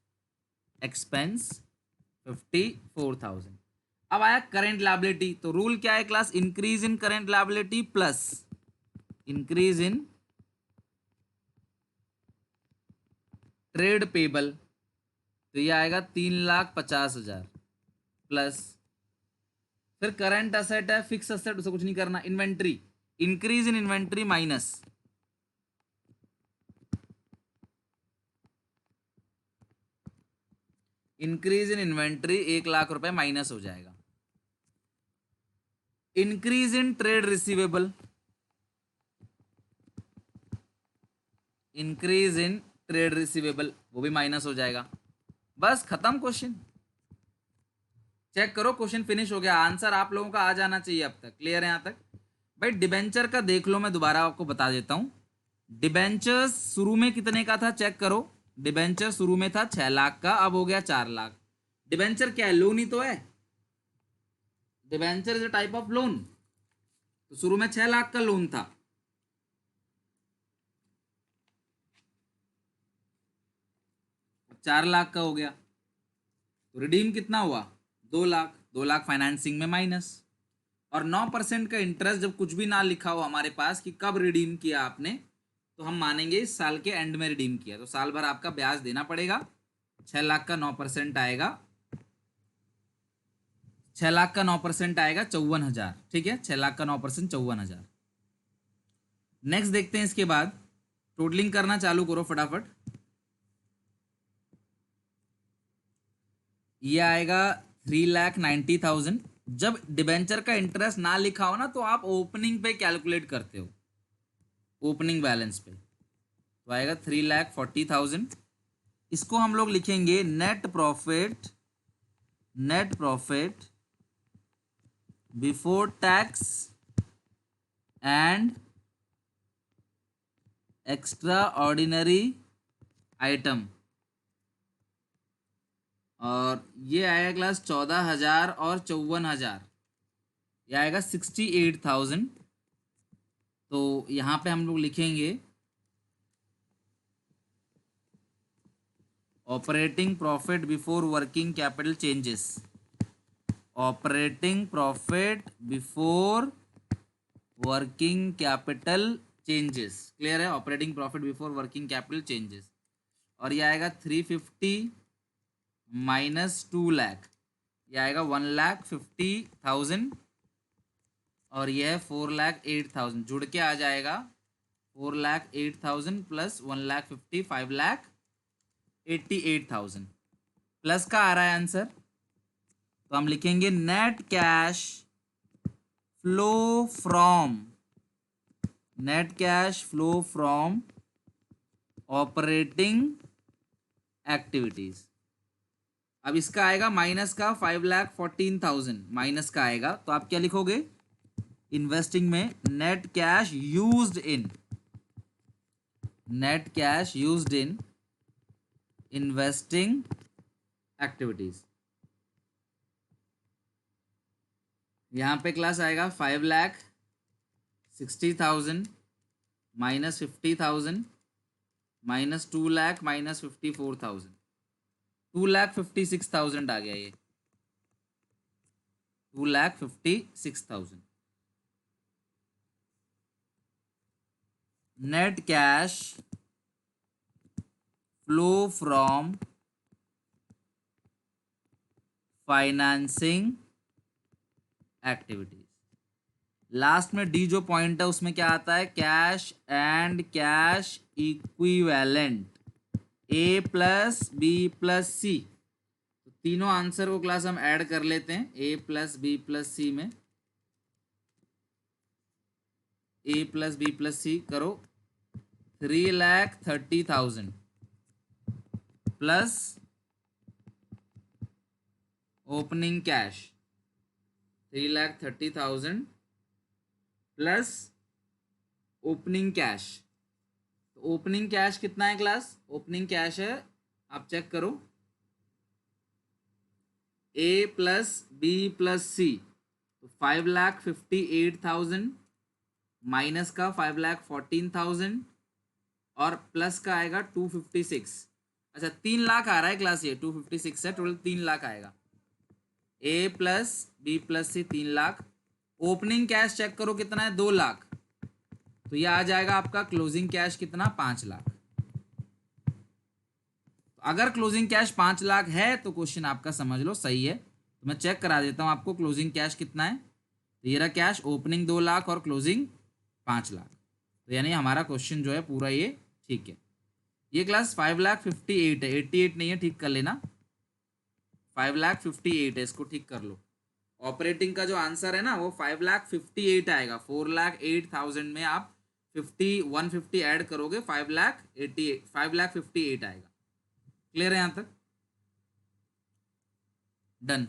एक्सपेंस 54,000। अब आया करेंट लायबिलिटी, तो रूल क्या है class? Increase in current liability plus increase in trade payable, तो ये आएगा 3,50,000 प्लस। फिर करंट असेट है, फिक्स असेट, उसे कुछ नहीं करना। Inventory, increase in inventory minus increase in inventory 1 lakh रुपए माइनस हो जाएगा। Increase in trade receivable, increase in trade receivable वो भी माइनस हो जाएगा। बस खत्म क्वेश्चन। चेक करो, क्वेश्चन फिनिश हो गया। आंसर आप लोगों का आ जाना चाहिए अब तक। क्लियर है यहाँ तक? भाई डिबेंचर का देख लो, मैं दोबारा आपको बता देता हूँ। डिबेंचर्स शुरू में कितने का था चेक करो। डिबेंचर शुरू में था 6 लाख का, अब हो गया 4 लाख। डिबेंचर क्या है? लोन ही तो है। Debenture is a type of loan. तो शुरू में 6 लाख का लोन था, 4 लाख का हो गया। तो रिडीम कितना हुआ? 2 लाख। 2 लाख फाइनेंसिंग में माइनस। और 9% का इंटरेस्ट, जब कुछ भी ना लिखा हो हमारे पास कि कब रिडीम किया आपने, तो हम मानेंगे इस साल के एंड में रिडीम किया। तो साल भर आपका ब्याज देना पड़ेगा। 6 लाख का 9% आएगा, 6 लाख का 9% आएगा 54,000। ठीक है, 6 लाख का 9% 54,000। नेक्स्ट देखते हैं इसके बाद। टोटलिंग करना चालू करो फटाफट। ये आएगा 3,90,000। जब डिबेंचर का इंटरेस्ट ना लिखा हो ना, तो आप ओपनिंग पे कैलकुलेट करते हो, ओपनिंग बैलेंस पे। तो आएगा 3,40,000। इसको हम लोग लिखेंगे net profit, net profit before tax and extra ordinary item. और ये आएगा क्लास 14,000 और 54,000, ये आएगा 68,000। तो यहाँ पे हम लोग लिखेंगे operating profit before working capital changes, operating profit before working capital changes. Clear है? Operating profit before working capital changes. और ये आएगा 350 माइनस 2 लाख, ये आएगा 1,50,000। और ये है 4,08,000, जुड़ के आ जाएगा 4,08,000 प्लस 1,50,000, 5,88,000 प्लस का आ रहा है आंसर। तो हम लिखेंगे net cash flow from, net cash flow from operating activities. अब इसका आएगा माइनस का 5,14,000 माइनस का आएगा, तो आप क्या लिखोगे इन्वेस्टिंग में? Net cash used in, net cash used in investing activities. यहां पे क्लास आएगा 5,60,000 माइनस 50,000 माइनस 2 लाख माइनस 54,000, 2,56,000 आ गया ये, 2,56,000। Net cash flow from financing activities. Last में डी जो पॉइंट है उसमें क्या आता है, cash and cash equivalent A plus B plus C. तो तीनों आंसर को क्लास हम ऐड कर लेते हैं, ए प्लस बी प्लस सी में। ए प्लस बी प्लस सी करो, 3,30,000 plus opening cash 3,30,000 plus opening cash. तो ओपनिंग कैश कितना है क्लास, ओपनिंग कैश है, आप चेक करो, ए प्लस बी प्लस सी। तो 5,58,000 माइनस का 5,14,000 और प्लस का आएगा 256। अच्छा 3 लाख आ रहा है क्लास, ये 256 है, टोटल 3 लाख आएगा। ए प्लस बी प्लस सी 3 लाख। ओपनिंग कैश चेक करो कितना है, 2 लाख। तो ये आ जाएगा आपका क्लोजिंग कैश कितना, 5 लाख। तो अगर क्लोजिंग कैश 5 लाख है तो क्वेश्चन आपका समझ लो सही है। तो मैं चेक करा देता हूँ आपको क्लोजिंग कैश कितना है। तो ये रहा कैश, ओपनिंग 2 लाख और क्लोजिंग 5 लाख। तो यानी हमारा क्वेश्चन जो है पूरा ये ठीक है। ये क्लास 5,58,000 है, 88 नहीं है, ठीक कर लेना, 5,58,000 है, इसको ठीक कर लो। ऑपरेटिंग का जो आंसर है ना वो 5,58,000 आएगा। 4,08,000 में आप 150 ऐड करोगे, 5,58,000 आएगा। क्लियर है यहां तक, डन।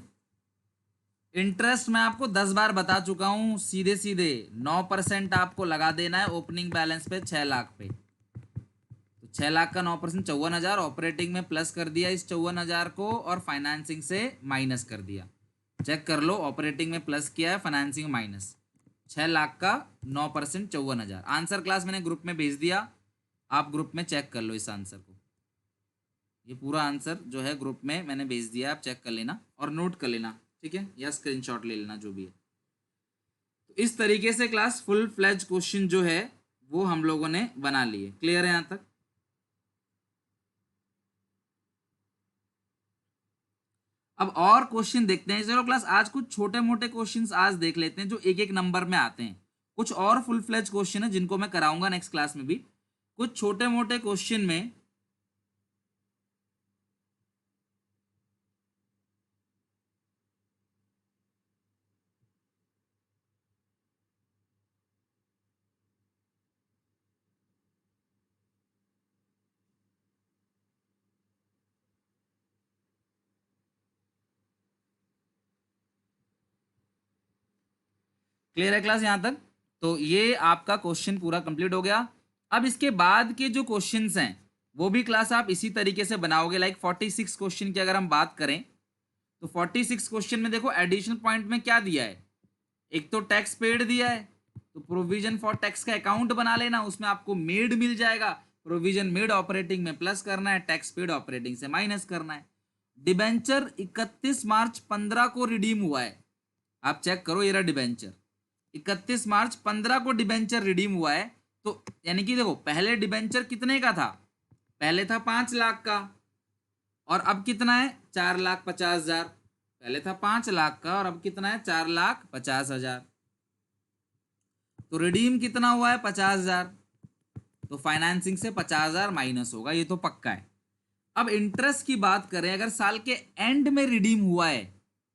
इंटरेस्ट मैं आपको 10 बार बता चुका हूं, सीधे सीधे 9% आपको लगा देना है ओपनिंग बैलेंस पे 6 लाख पे। तो 6 लाख का 9% 54,000, ऑपरेटिंग में प्लस कर दिया इस 54,000 को और फाइनेंसिंग से माइनस कर दिया। चेक कर लो, ऑपरेटिंग में प्लस किया है, फाइनेंसिंग में माइनस। 6 लाख का 9% 54,000। आंसर क्लास मैंने ग्रुप में भेज दिया, आप ग्रुप में चेक कर लो इस आंसर को। ये पूरा आंसर जो है ग्रुप में मैंने भेज दिया, आप चेक कर लेना और नोट कर लेना, ठीक है, या स्क्रीनशॉट ले लेना जो भी है। तो इस तरीके से क्लास फुल फ्लेज क्वेश्चन जो है वो हम लोगों ने बना लिए। क्लियर है यहां तक। अब और क्वेश्चन देखते हैं। चलो क्लास आज कुछ छोटे मोटे क्वेश्चंस आज देख लेते हैं जो एक एक नंबर में आते हैं। कुछ और फुल फ्लेज क्वेश्चन है जिनको मैं कराऊंगा नेक्स्ट क्लास में भी। कुछ छोटे मोटे क्वेश्चन में क्लियर है क्लास यहां तक। तो ये आपका क्वेश्चन पूरा कंप्लीट हो गया। अब इसके बाद के जो क्वेश्चंस हैं वो भी क्लास आप इसी तरीके से बनाओगे। लाइक 46 क्वेश्चन की अगर हम बात करें तो 46 क्वेश्चन में देखो एडिशनल पॉइंट में क्या दिया है, एक तो टैक्स पेड दिया है, तो प्रोविजन फॉर टैक्स का अकाउंट बना लेना, उसमें आपको मेड मिल जाएगा। प्रोविजन मेड ऑपरेटिंग में प्लस करना है, टैक्स पेड ऑपरेटिंग से माइनस करना है। डिबेंचर 31 मार्च 15 को रिडीम हुआ है, आप चेक करो, ये रहा डिबेंचर 31 मार्च 15 को डिबेंचर रिडीम हुआ है। तो यानी कि देखो पहले डिबेंचर कितने का था, पहले था 5 लाख का और अब कितना है 4,50,000। पहले था 5 लाख का और अब कितना है 4,50,000। तो रिडीम कितना हुआ है 50,000, तो फाइनेंसिंग से 50,000 माइनस होगा, ये तो पक्का है। अब इंटरेस्ट की बात करें, अगर साल के एंड में रिडीम हुआ है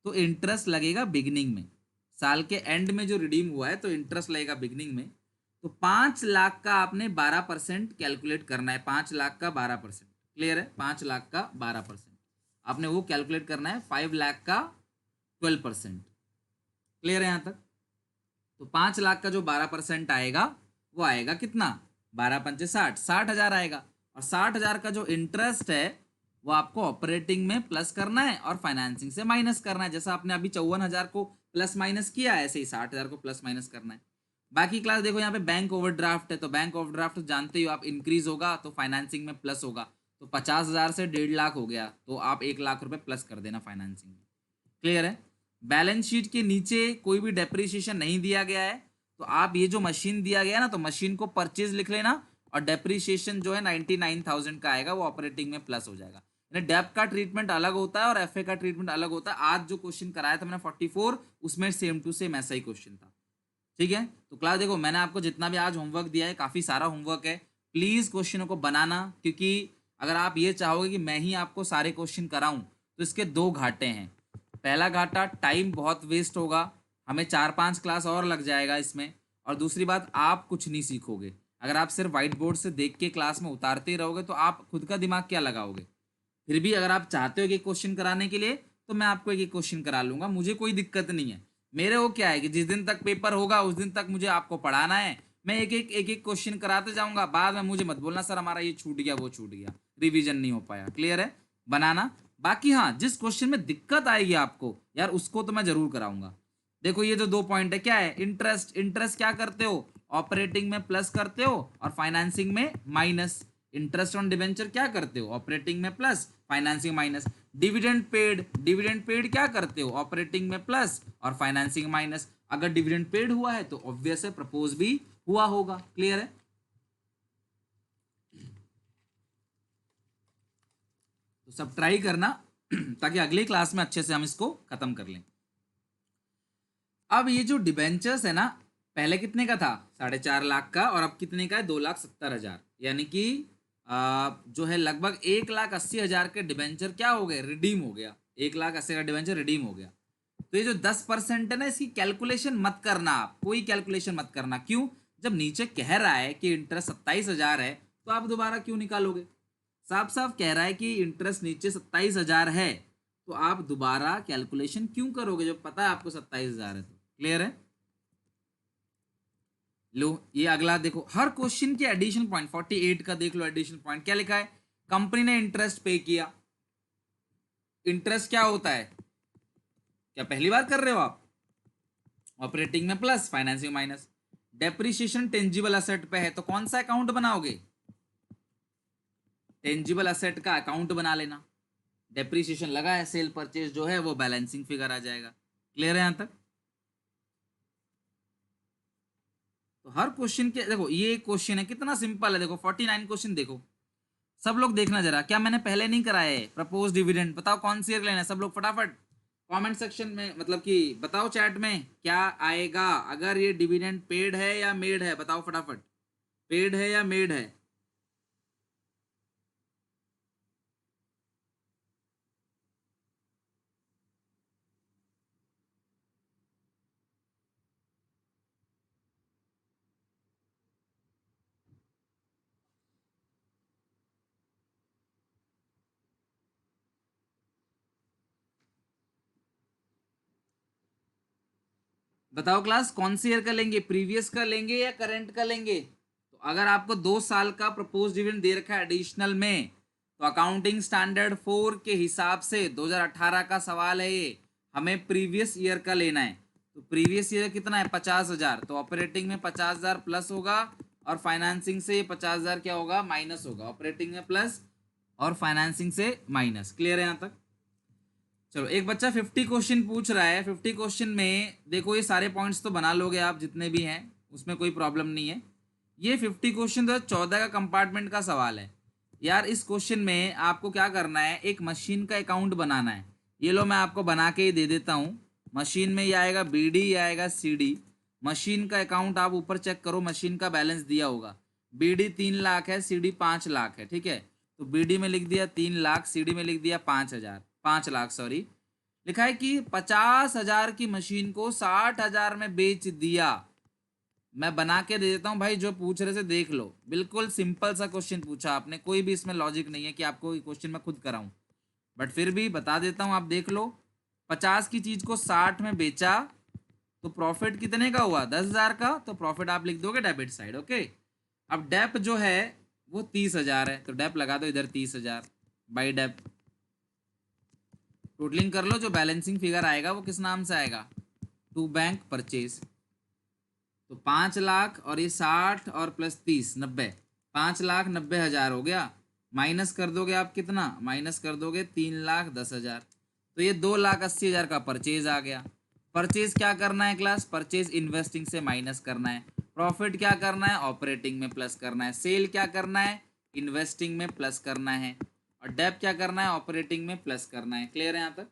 तो इंटरेस्ट लगेगा बिगिनिंग में। साल के एंड में जो रिडीम हुआ है तो इंटरेस्ट लगेगा बिगिनिंग में। तो 5 लाख का आपने 12% कैलकुलेट करना है, 5 लाख का 12%। क्लियर है, 5 लाख का 12% आपने वो कैलकुलेट करना है, 5 लाख का 12%। क्लियर है यहां तक। तो 5 लाख का जो 12% आएगा वो आएगा कितना, 12×5 = 60,000 आएगा। और 60,000 का जो इंटरेस्ट है वो आपको ऑपरेटिंग में प्लस करना है और फाइनेंसिंग से माइनस करना है। जैसा आपने अभी 54,000 को प्लस माइनस किया है ऐसे ही 60,000 को प्लस माइनस करना है। बाकी क्लास देखो यहाँ पे बैंक ओवरड्राफ्ट है, तो बैंक ओवरड्राफ्ट जानते हो आप, इंक्रीज होगा तो फाइनेंसिंग में प्लस होगा। तो 50,000 से 1.5 लाख हो गया तो आप 1 लाख रुपए प्लस कर देना फाइनेंसिंग में। क्लियर है। बैलेंस शीट के नीचे कोई भी डेप्रिसिएशन नहीं दिया गया है, तो आप ये जो मशीन दिया गया ना तो मशीन को परचेज लिख लेना और डेप्रीशिएशन जो है 99,000 का आएगा, वो ऑपरेटिंग में प्लस हो जाएगा। यानी डेप का ट्रीटमेंट अलग होता है और एफए का ट्रीटमेंट अलग होता है। आज जो क्वेश्चन कराया था मैंने 44, उसमें सेम टू सेम ऐसा ही क्वेश्चन था, ठीक है। तो क्लास देखो, मैंने आपको जितना भी आज होमवर्क दिया है, काफी सारा होमवर्क है, प्लीज क्वेश्चनों को बनाना, क्योंकि अगर आप ये चाहोगे कि मैं ही आपको सारे क्वेश्चन कराऊं तो इसके दो घाटे हैं। पहला घाटा, टाइम बहुत वेस्ट होगा, हमें 4-5 क्लास और लग जाएगा इसमें, और दूसरी बात, आप कुछ नहीं सीखोगे। अगर आप सिर्फ व्हाइट बोर्ड से देख के क्लास में उतारते ही रहोगे तो आप खुद का दिमाग क्या लगाओगे। फिर भी अगर आप चाहते हो कि क्वेश्चन कराने के लिए, तो मैं आपको एक क्वेश्चन करा लूंगा, मुझे कोई दिक्कत नहीं है। मेरे वो क्या है कि जिस दिन तक पेपर होगा उस दिन तक मुझे आपको पढ़ाना है, मैं एक एक क्वेश्चन कराते जाऊंगा। बाद में मुझे मत बोलना सर हमारा ये छूट गया वो छूट गया, रिवीजन नहीं हो पाया। क्लियर है, बनाना। बाकी हाँ, जिस क्वेश्चन में दिक्कत आएगी आपको यार, उसको तो मैं जरूर कराऊंगा। देखो ये जो 2 पॉइंट है, क्या है, इंटरेस्ट, इंटरेस्ट क्या करते हो, ऑपरेटिंग में प्लस करते हो और फाइनेंसिंग में माइनस। इंटरेस्ट ऑन डिवेंचर क्या करते हो, ऑपरेटिंग में plus, financing minus. Dividend paid, dividend paid क्या करते हो, ऑपरेटिंग में प्लस और फाइनेंसिंग माइनस। अगर डिविडेंड पेड हुआ है तो ऑब्वियस है प्रपोज भी हुआ होगा। क्लियर है, तो सब ट्राई करना ताकि अगली क्लास में अच्छे से हम इसको खत्म कर लें। अब ये जो डिबेंचर्स है ना, पहले कितने का था, 4.5 लाख का, और अब कितने का है, 2,70,000। यानी कि जो है लगभग 1,80,000 के डिबेंचर क्या हो गए, रिडीम हो गया। 1,80,000 का डिबेंचर रिडीम हो गया। तो ये जो 10% है ना, इसकी कैलकुलेशन मत करना, आप कोई कैलकुलेशन मत करना। क्यों, जब नीचे कह रहा है कि इंटरेस्ट 27,000 है, तो आप दोबारा क्यों निकालोगे। साफ साफ कह रहा है कि इंटरेस्ट नीचे 27,000 है, तो आप दोबारा कैलकुलेशन क्यों करोगे जब पता है आपको 27,000 है। तो क्लियर है, लो ये अगला देखो, हर क्वेश्चन के एडिशन पॉइंट, 48 का देख लो, एडिशन पॉइंट क्या लिखा है, कंपनी ने इंटरेस्ट पे किया। इंटरेस्ट क्या होता है, क्या पहली बार कर रहे हो आप, ऑपरेटिंग में plus, financing minus. Depreciation tangible asset पे है, तो कौन सा अकाउंट बनाओगे, टेंजिबल असेट का अकाउंट बना लेना। डेप्रिसिएशन लगा है, सेल परचेज जो है वो बैलेंसिंग फिगर आ जाएगा। क्लियर है यहां तक। तो हर क्वेश्चन के देखो, ये क्वेश्चन है कितना सिंपल है, देखो 49 क्वेश्चन देखो, सब लोग देखना जरा, क्या मैंने पहले नहीं कराया है, प्रपोज डिविडेंड बताओ कौन सी ईयर लेना है, सब लोग फटाफट कमेंट सेक्शन में, मतलब कि बताओ चैट में क्या आएगा, अगर ये डिविडेंड पेड है या मेड है, बताओ फटाफट, पेड है या मेड है। बताओ क्लास, कौन सी ईयर का लेंगे, प्रीवियस का लेंगे या करंट का लेंगे। तो अगर आपको 2 साल का प्रपोज डिविडेंड दे रखा है एडिशनल में, तो अकाउंटिंग स्टैंडर्ड 4 के हिसाब से 2018 का सवाल है ये, हमें प्रीवियस ईयर का लेना है। तो प्रीवियस ईयर कितना है, 50,000, तो ऑपरेटिंग में 50,000 प्लस होगा और फाइनेंसिंग से ये 50,000 क्या होगा, माइनस होगा। ऑपरेटिंग में प्लस और फाइनेंसिंग से माइनस। क्लियर है यहाँ तक। चलो, एक बच्चा 50 क्वेश्चन पूछ रहा है, 50 क्वेश्चन में देखो ये सारे पॉइंट्स तो बना लोगे आप जितने भी हैं, उसमें कोई प्रॉब्लम नहीं है। ये 50 क्वेश्चन 2014 का कंपार्टमेंट का सवाल है यार। इस क्वेश्चन में आपको क्या करना है, एक मशीन का अकाउंट बनाना है। ये लो मैं आपको बना के ही दे देता हूँ। मशीन में ये आएगा BD, ये आएगा CD। मशीन का अकाउंट आप ऊपर चेक करो, मशीन का बैलेंस दिया होगा। BD 3 लाख है, CD 5 लाख है, ठीक है। तो BD में लिख दिया 3 लाख, CD में लिख दिया 5 लाख सॉरी। लिखा है कि 50,000 की मशीन को 60,000 में बेच दिया। मैं बना के दे देता हूं भाई, जो पूछ रहे थे देख लो, बिल्कुल सिंपल सा क्वेश्चन पूछा आपने, कोई भी इसमें लॉजिक नहीं है कि आपको ये क्वेश्चन मैं खुद कराऊं, बट फिर भी बता देता हूं, आप देख लो। 50 की चीज को 60 में बेचा, तो प्रॉफिट कितने का हुआ, 10,000 का। तो प्रॉफिट आप लिख दोगे डेबिट साइड, ओके। अब डेप जो है वो 30,000 है, तो डेप लगा दो इधर 30,000 बाई डेप। टोटलिंग कर लो, जो बैलेंसिंग फिगर आएगा वो किस नाम से आएगा, टू बैंक परचेज। तो 5 लाख और ये 60 और प्लस 30 90, 5,90,000 हो गया। माइनस कर दोगे आप कितना, माइनस कर दोगे 3,10,000। तो ये 2,80,000 का परचेज आ गया। परचेज क्या करना है क्लास, परचेज इन्वेस्टिंग से माइनस करना है। प्रॉफिट क्या करना है, ऑपरेटिंग में प्लस करना है। सेल क्या करना है, इन्वेस्टिंग में प्लस करना है। और डेप क्या करना है, ऑपरेटिंग में प्लस करना है। क्लियर है यहाँ तक?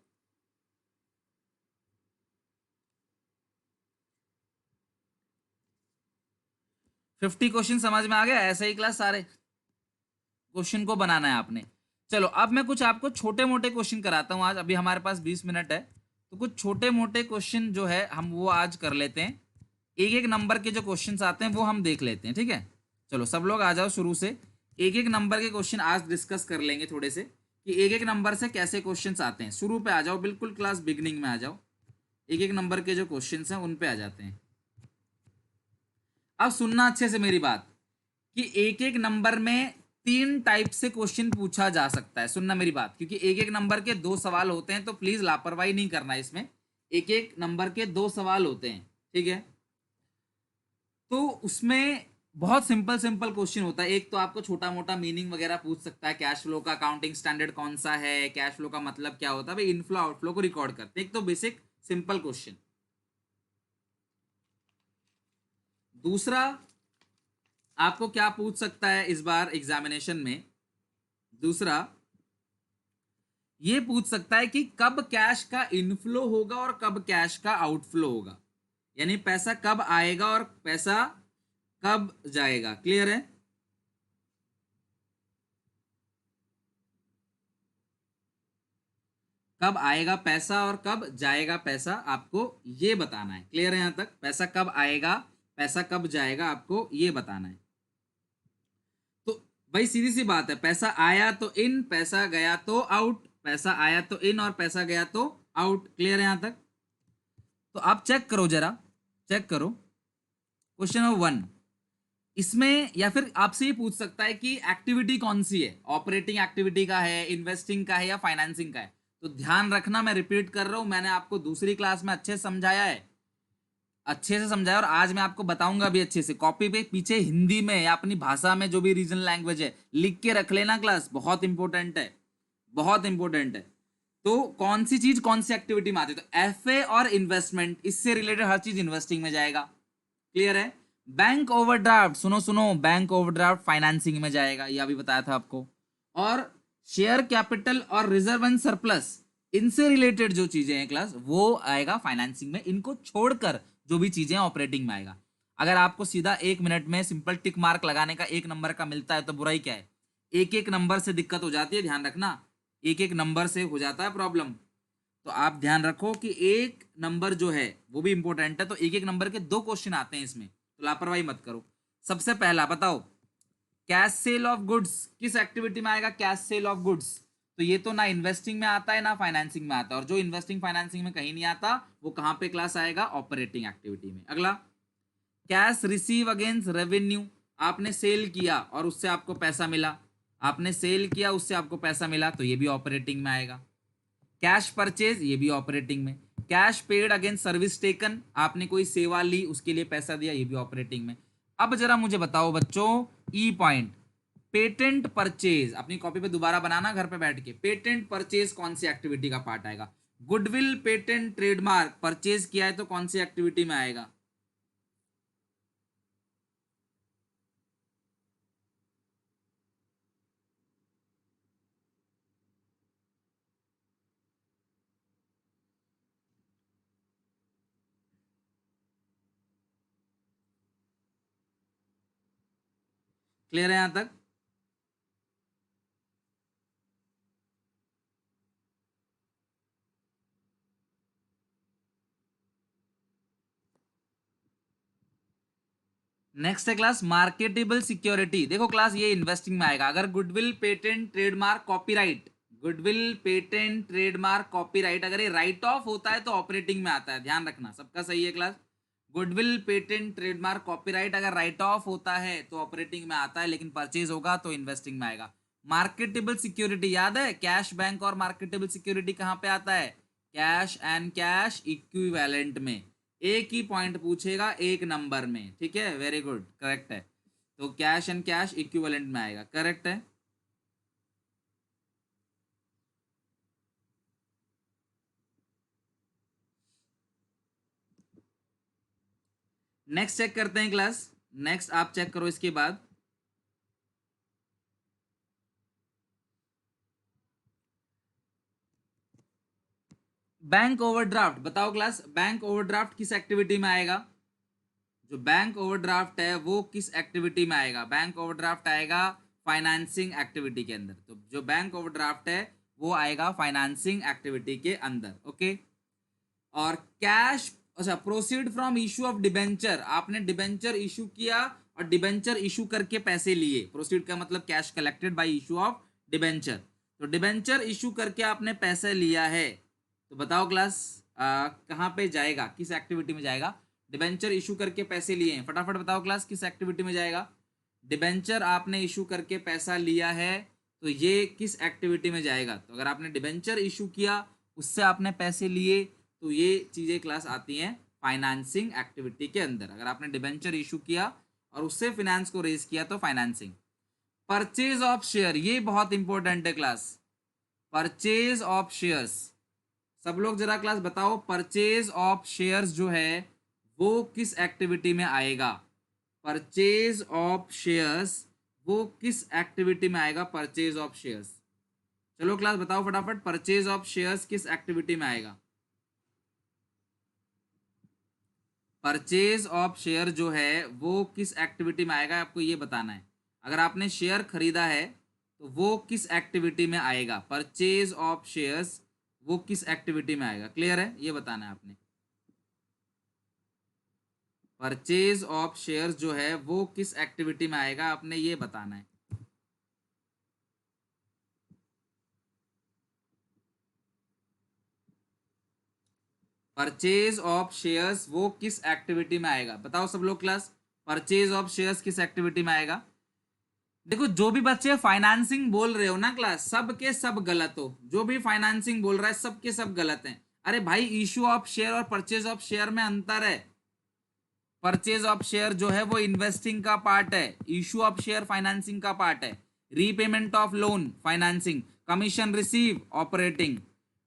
फिफ्टी क्वेश्चन समझ में आ गया? ऐसा ही क्लास सारे क्वेश्चन को बनाना है आपने। चलो अब मैं कुछ आपको छोटे मोटे क्वेश्चन कराता हूँ आज। अभी हमारे पास 20 मिनट है, तो कुछ छोटे मोटे क्वेश्चन जो है हम वो आज कर लेते हैं। एक एक नंबर के जो क्वेश्चंस आते हैं वो हम देख लेते हैं, ठीक है? चलो सब लोग आ जाओ शुरू से। एक एक नंबर के क्वेश्चन आज डिस्कस कर लेंगे थोड़े से, कि एक एक नंबर से कैसे क्वेश्चंस आते हैं। शुरू पे आ जाओ, बिल्कुल क्लास बिगनिंग में आ जाओ। एक एक नंबर के जो क्वेश्चंस हैं उन पे आ जाते हैं। अब सुनना अच्छे से मेरी बात, कि एक एक नंबर में 3 टाइप से क्वेश्चन पूछा जा सकता है। सुनना मेरी बात, क्योंकि एक एक नंबर के 2 सवाल होते हैं, तो प्लीज लापरवाही नहीं करना इसमें। एक एक नंबर के 2 सवाल होते हैं, ठीक है? तो उसमें बहुत सिंपल सिंपल क्वेश्चन होता है। एक तो आपको छोटा मोटा मीनिंग वगैरह पूछ सकता है, कैश फ्लो का अकाउंटिंग स्टैंडर्ड कौन सा है, कैश फ्लो का मतलब क्या होता है, भाई इनफ्लो आउटफ्लो को रिकॉर्ड करते हैं। एक तो बेसिक सिंपल क्वेश्चन। दूसरा आपको क्या पूछ सकता है इस बार एग्जामिनेशन में, दूसरा ये पूछ सकता है कि कब कैश का इनफ्लो होगा और कब कैश का आउटफ्लो होगा। यानी पैसा कब आएगा और पैसा कब जाएगा। क्लियर है? कब आएगा पैसा और कब जाएगा पैसा, आपको ये बताना है। क्लियर है? यहां तक पैसा कब आएगा, पैसा कब जाएगा, आपको ये बताना है। तो भाई सीधी सी बात है, पैसा आया तो इन, पैसा गया तो आउट, पैसा आया तो इन और पैसा गया तो आउट। क्लियर है यहां तक? तो आप चेक करो जरा, चेक करो क्वेश्चन नंबर 1। इसमें या फिर आपसे ये पूछ सकता है कि एक्टिविटी कौन सी है, ऑपरेटिंग एक्टिविटी का है, इन्वेस्टिंग का है, या फाइनेंसिंग का है। तो ध्यान रखना, मैं रिपीट कर रहा हूं, मैंने आपको दूसरी क्लास में अच्छे से समझाया है, अच्छे से समझाया, और आज मैं आपको बताऊंगा भी अच्छे से। कॉपी पे पीछे हिंदी में या अपनी भाषा में जो भी रीजनल लैंग्वेज है लिख के रख लेना, क्लास बहुत इंपॉर्टेंट है, बहुत इंपॉर्टेंट है। तो कौन सी चीज कौन सी एक्टिविटी में आती है, तो एफए और इन्वेस्टमेंट, इससे रिलेटेड हर चीज इन्वेस्टिंग में जाएगा। क्लियर है? बैंक ओवरड्राफ्ट, सुनो सुनो, बैंक ओवरड्राफ्ट फाइनेंसिंग में जाएगा, यह भी बताया था आपको। और शेयर कैपिटल और रिजर्व एंड सरप्लस, इनसे रिलेटेड जो चीजें हैं क्लास, वो आएगा फाइनेंसिंग में। इनको छोड़कर जो भी चीजें ऑपरेटिंग में आएगा। अगर आपको सीधा 1 मिनट में सिंपल टिक मार्क लगाने का 1 नंबर का मिलता है तो बुराई क्या है? एक एक नंबर से दिक्कत हो जाती है, ध्यान रखना, एक एक नंबर से हो जाता है प्रॉब्लम। तो आप ध्यान रखो कि एक नंबर जो है वो भी इंपॉर्टेंट है, तो एक एक नंबर के 2 क्वेश्चन आते हैं इसमें, तो लापरवाही मत करो। सबसे पहला बताओ, कैश सेल ऑफ गुड्स किस एक्टिविटी में आएगा? कैश सेल ऑफ गुड्स, तो ये तो ना इन्वेस्टिंग में आता है ना फाइनेंसिंग में आता है, और जो इन्वेस्टिंग फाइनेंसिंग में कहीं नहीं आता, वो कहां पे क्लास आएगा? ऑपरेटिंग एक्टिविटी में। अगला, कैश रिसीव अगेंस्ट रेवेन्यू, आपने सेल किया और उससे आपको पैसा मिला, आपने सेल किया उससे आपको पैसा मिला, तो ये भी ऑपरेटिंग में आएगा। कैश परचेज, ये भी ऑपरेटिंग में। Cash paid against service taken, आपने कोई सेवा ली उसके लिए पैसा दिया, ये भी ऑपरेटिंग में। अब जरा मुझे बताओ बच्चों, ई पॉइंट, पेटेंट परचेज, अपनी कॉपी पे दोबारा बनाना घर पे बैठ के। पेटेंट परचेज कौन सी एक्टिविटी का पार्ट आएगा? गुडविल पेटेंट ट्रेडमार्क परचेज किया है तो कौन सी एक्टिविटी में आएगा? क्लियर है यहां तक? नेक्स्ट है क्लास मार्केटेबल सिक्योरिटी। देखो क्लास, ये इन्वेस्टिंग में आएगा। अगर goodwill patent trademark copyright, goodwill patent trademark copyright अगर ये राइट ऑफ होता है तो ऑपरेटिंग में आता है, ध्यान रखना, सबका सही है class? Goodwill patent trademark copyright अगर राइट ऑफ होता है तो ऑपरेटिंग में आता है, लेकिन परचेज होगा तो इन्वेस्टिंग में आएगा। मार्केटेबल सिक्योरिटी याद है, कैश बैंक और मार्केटेबल सिक्योरिटी कहां पे आता है? कैश एंड कैश इक्विवेलेंट में। एक ही पॉइंट पूछेगा एक नंबर में, ठीक है? वेरी गुड, करेक्ट है। तो कैश एंड कैश इक्विवेलेंट में आएगा, करेक्ट है। नेक्स्ट चेक करते हैं क्लास, नेक्स्ट आप चेक करो इसके बाद, बैंक ओवरड्राफ्ट। बताओ क्लास, बैंक ओवरड्राफ्ट किस एक्टिविटी में आएगा? जो बैंक ओवरड्राफ्ट है वो किस एक्टिविटी में आएगा? बैंक ओवरड्राफ्ट आएगा फाइनेंसिंग एक्टिविटी के अंदर। तो जो बैंक ओवरड्राफ्ट है वो आएगा फाइनेंसिंग एक्टिविटी के अंदर। ओके। और कैश, अच्छा, proceed from issue of debenture. आपने डिबेंचर इशू किया और डिबेंचर इशू करके पैसे लिए। प्रोसीड का मतलब cash collected by issue of debenture. तो डिबेंचर इशू करके आपने पैसे लिया है, तो बताओ क्लास कहाँ पे जाएगा, किस एक्टिविटी में जाएगा? डिबेंचर इशू करके पैसे लिए हैं, फटाफट बताओ क्लास किस एक्टिविटी में जाएगा? डिबेंचर आपने इशू करके पैसा लिया है, तो ये किस एक्टिविटी में जाएगा? तो अगर आपने डिबेंचर इशू किया, उससे आपने पैसे लिए, तो ये चीज़ें क्लास आती हैं फाइनेंसिंग एक्टिविटी के अंदर। अगर आपने डिबेंचर इशू किया और उससे फाइनेंस को रेज किया तो फाइनेंसिंग। परचेज ऑफ शेयर, ये बहुत इंपॉर्टेंट है क्लास। परचेज ऑफ शेयर्स, सब लोग जरा क्लास बताओ, परचेज ऑफ शेयर्स जो है वो किस एक्टिविटी में आएगा? परचेज ऑफ शेयर्स वो किस एक्टिविटी में आएगा? परचेज ऑफ शेयर्स, चलो क्लास बताओ फटाफट, परचेज ऑफ शेयर्स किस एक्टिविटी में आएगा? परचेज ऑफ शेयर जो है वो किस एक्टिविटी में आएगा, आपको ये बताना है। अगर आपने शेयर खरीदा है तो वो किस एक्टिविटी में आएगा? परचेज ऑफ शेयर्स वो किस एक्टिविटी में आएगा? क्लियर है, ये बताना है आपने। परचेज ऑफ शेयर्स जो है वो किस एक्टिविटी में आएगा, आपने ये बताना है। परचेज ऑफ शेयर्स वो किस एक्टिविटी में आएगा? बताओ सब लोग क्लास, परचेज ऑफ शेयर्स किस एक्टिविटी में आएगा? देखो, जो भी बच्चे फाइनेंसिंग बोल रहे हो ना क्लास, सब के सब गलत हो। जो भी फाइनेंसिंग बोल रहा है सब के सब गलत हैं। अरे भाई, इशू ऑफ शेयर और परचेज ऑफ शेयर में अंतर है। परचेज ऑफ शेयर जो है वो इन्वेस्टिंग का पार्ट है, इशू ऑफ शेयर फाइनेंसिंग का पार्ट है। Repayment of loan financing, commission receive operating,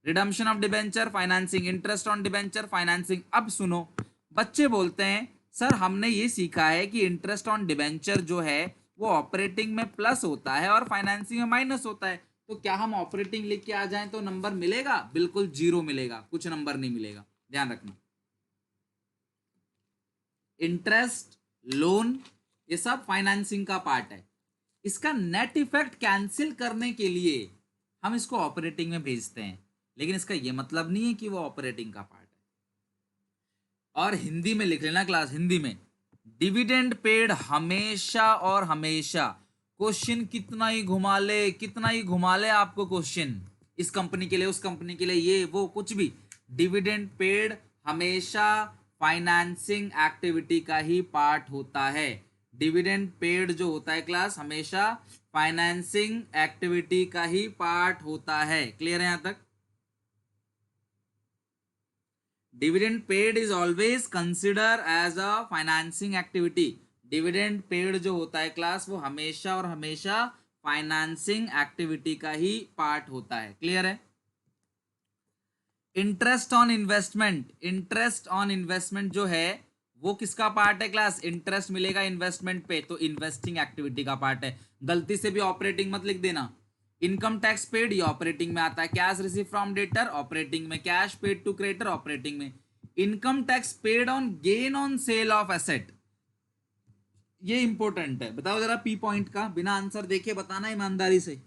redemption of debenture financing, interest on debenture financing. अब सुनो, बच्चे बोलते हैं सर हमने ये सीखा है कि इंटरेस्ट ऑन डिबेंचर जो है वो ऑपरेटिंग में प्लस होता है और फाइनेंसिंग में माइनस होता है, तो क्या हम ऑपरेटिंग लिख के आ जाएं तो नंबर मिलेगा? बिल्कुल जीरो मिलेगा, कुछ नंबर नहीं मिलेगा, ध्यान रखना। इंटरेस्ट, लोन, ये सब फाइनेंसिंग का पार्ट है। इसका नेट इफेक्ट कैंसिल करने के लिए हम इसको ऑपरेटिंग में भेजते हैं, लेकिन इसका ये मतलब नहीं है कि वो ऑपरेटिंग का पार्ट है। और हिंदी में लिख लेना क्लास, हिंदी में डिविडेंड पेड हमेशा और हमेशा, क्वेश्चन कितना ही घुमा ले, कितना ही घुमा ले आपको क्वेश्चन, इस कंपनी के लिए उस कंपनी के लिए ये वो कुछ भी, डिविडेंड पेड हमेशा फाइनेंसिंग एक्टिविटी का ही पार्ट होता है। डिविडेंड पेड जो होता है क्लास हमेशा फाइनेंसिंग एक्टिविटी का ही पार्ट होता है। क्लियर है यहां तक? Dividend paid is always consider as a financing activity. Dividend paid जो होता है क्लास वो हमेशा और हमेशा फाइनेंसिंग एक्टिविटी का ही पार्ट होता है। क्लियर है? Interest on investment, interest on investment जो है वो किसका पार्ट है क्लास? इंटरेस्ट मिलेगा इन्वेस्टमेंट पे, तो इन्वेस्टिंग एक्टिविटी का पार्ट है। गलती से भी ऑपरेटिंग मत लिख देना। इनकम टैक्स पेड, ये ऑपरेटिंग में आता है। Cash receive from debtor, operating में। Cash paid to creditor, operating में। Income tax paid on gain on sale of asset, ये इंपॉर्टेंट है। बताओ जरा पी पॉइंट का, बिना आंसर देखे बताना ईमानदारी से।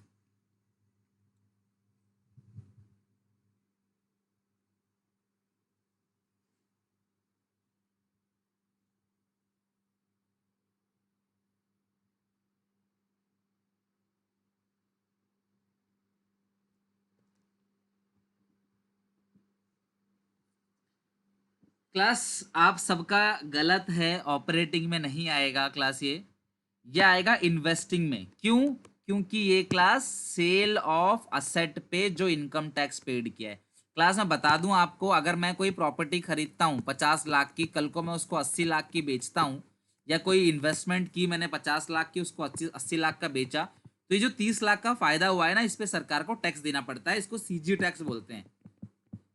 क्लास आप सबका गलत है, ऑपरेटिंग में नहीं आएगा क्लास, ये आएगा इन्वेस्टिंग में। क्यों? क्योंकि ये क्लास सेल ऑफ असेट पे जो इनकम टैक्स पेड किया है। क्लास मैं बता दूं आपको, अगर मैं कोई प्रॉपर्टी खरीदता हूं 50 लाख की, कल को मैं उसको 80 लाख की बेचता हूं, या कोई इन्वेस्टमेंट की मैंने 50 लाख की, उसको 80 लाख का बेचा, तो ये जो 30 लाख का फायदा हुआ है ना, इस पे सरकार को टैक्स देना पड़ता है। इसको सीजी टैक्स बोलते हैं,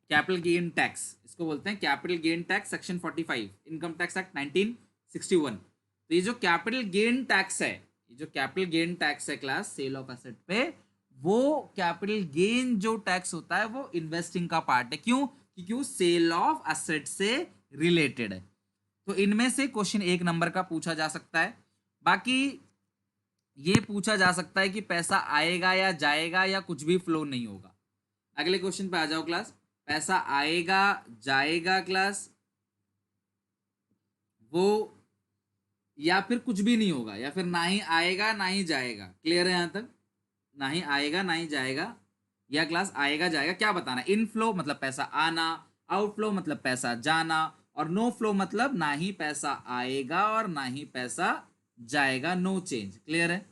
कैपिटल गेन टैक्स, इसको बोलते हैं capital gain tax, section 45 income tax act 1961। तो ये जो कैपिटल गेन टैक्स है, ये जो कैपिटल गेन टैक्स है क्लास सेल ऑफ एसेट पे, वो कैपिटल गेन जो टैक्स होता है वो इन्वेस्टिंग का पार्ट है। क्यों? क्योंकि वो सेल ऑफ एसेट से रिलेटेड है। तो इनमें से क्वेश्चन 1 नंबर का पूछा जा सकता है। बाकी ये पूछा जा सकता है कि पैसा आएगा या जाएगा या कुछ भी फ्लो नहीं होगा। अगले क्वेश्चन पे आ जाओ क्लास। पैसा आएगा जाएगा क्लास, वो या फिर कुछ भी नहीं होगा, या फिर ना ही आएगा ना ही जाएगा। क्लियर है यहां तक? ना ही आएगा ना ही जाएगा, या क्लास आएगा जाएगा, क्या बताना? इनफ्लो मतलब पैसा आना, आउटफ्लो मतलब पैसा जाना, और नो फ्लो मतलब ना ही पैसा आएगा और ना ही पैसा जाएगा, नो चेंज। क्लियर है?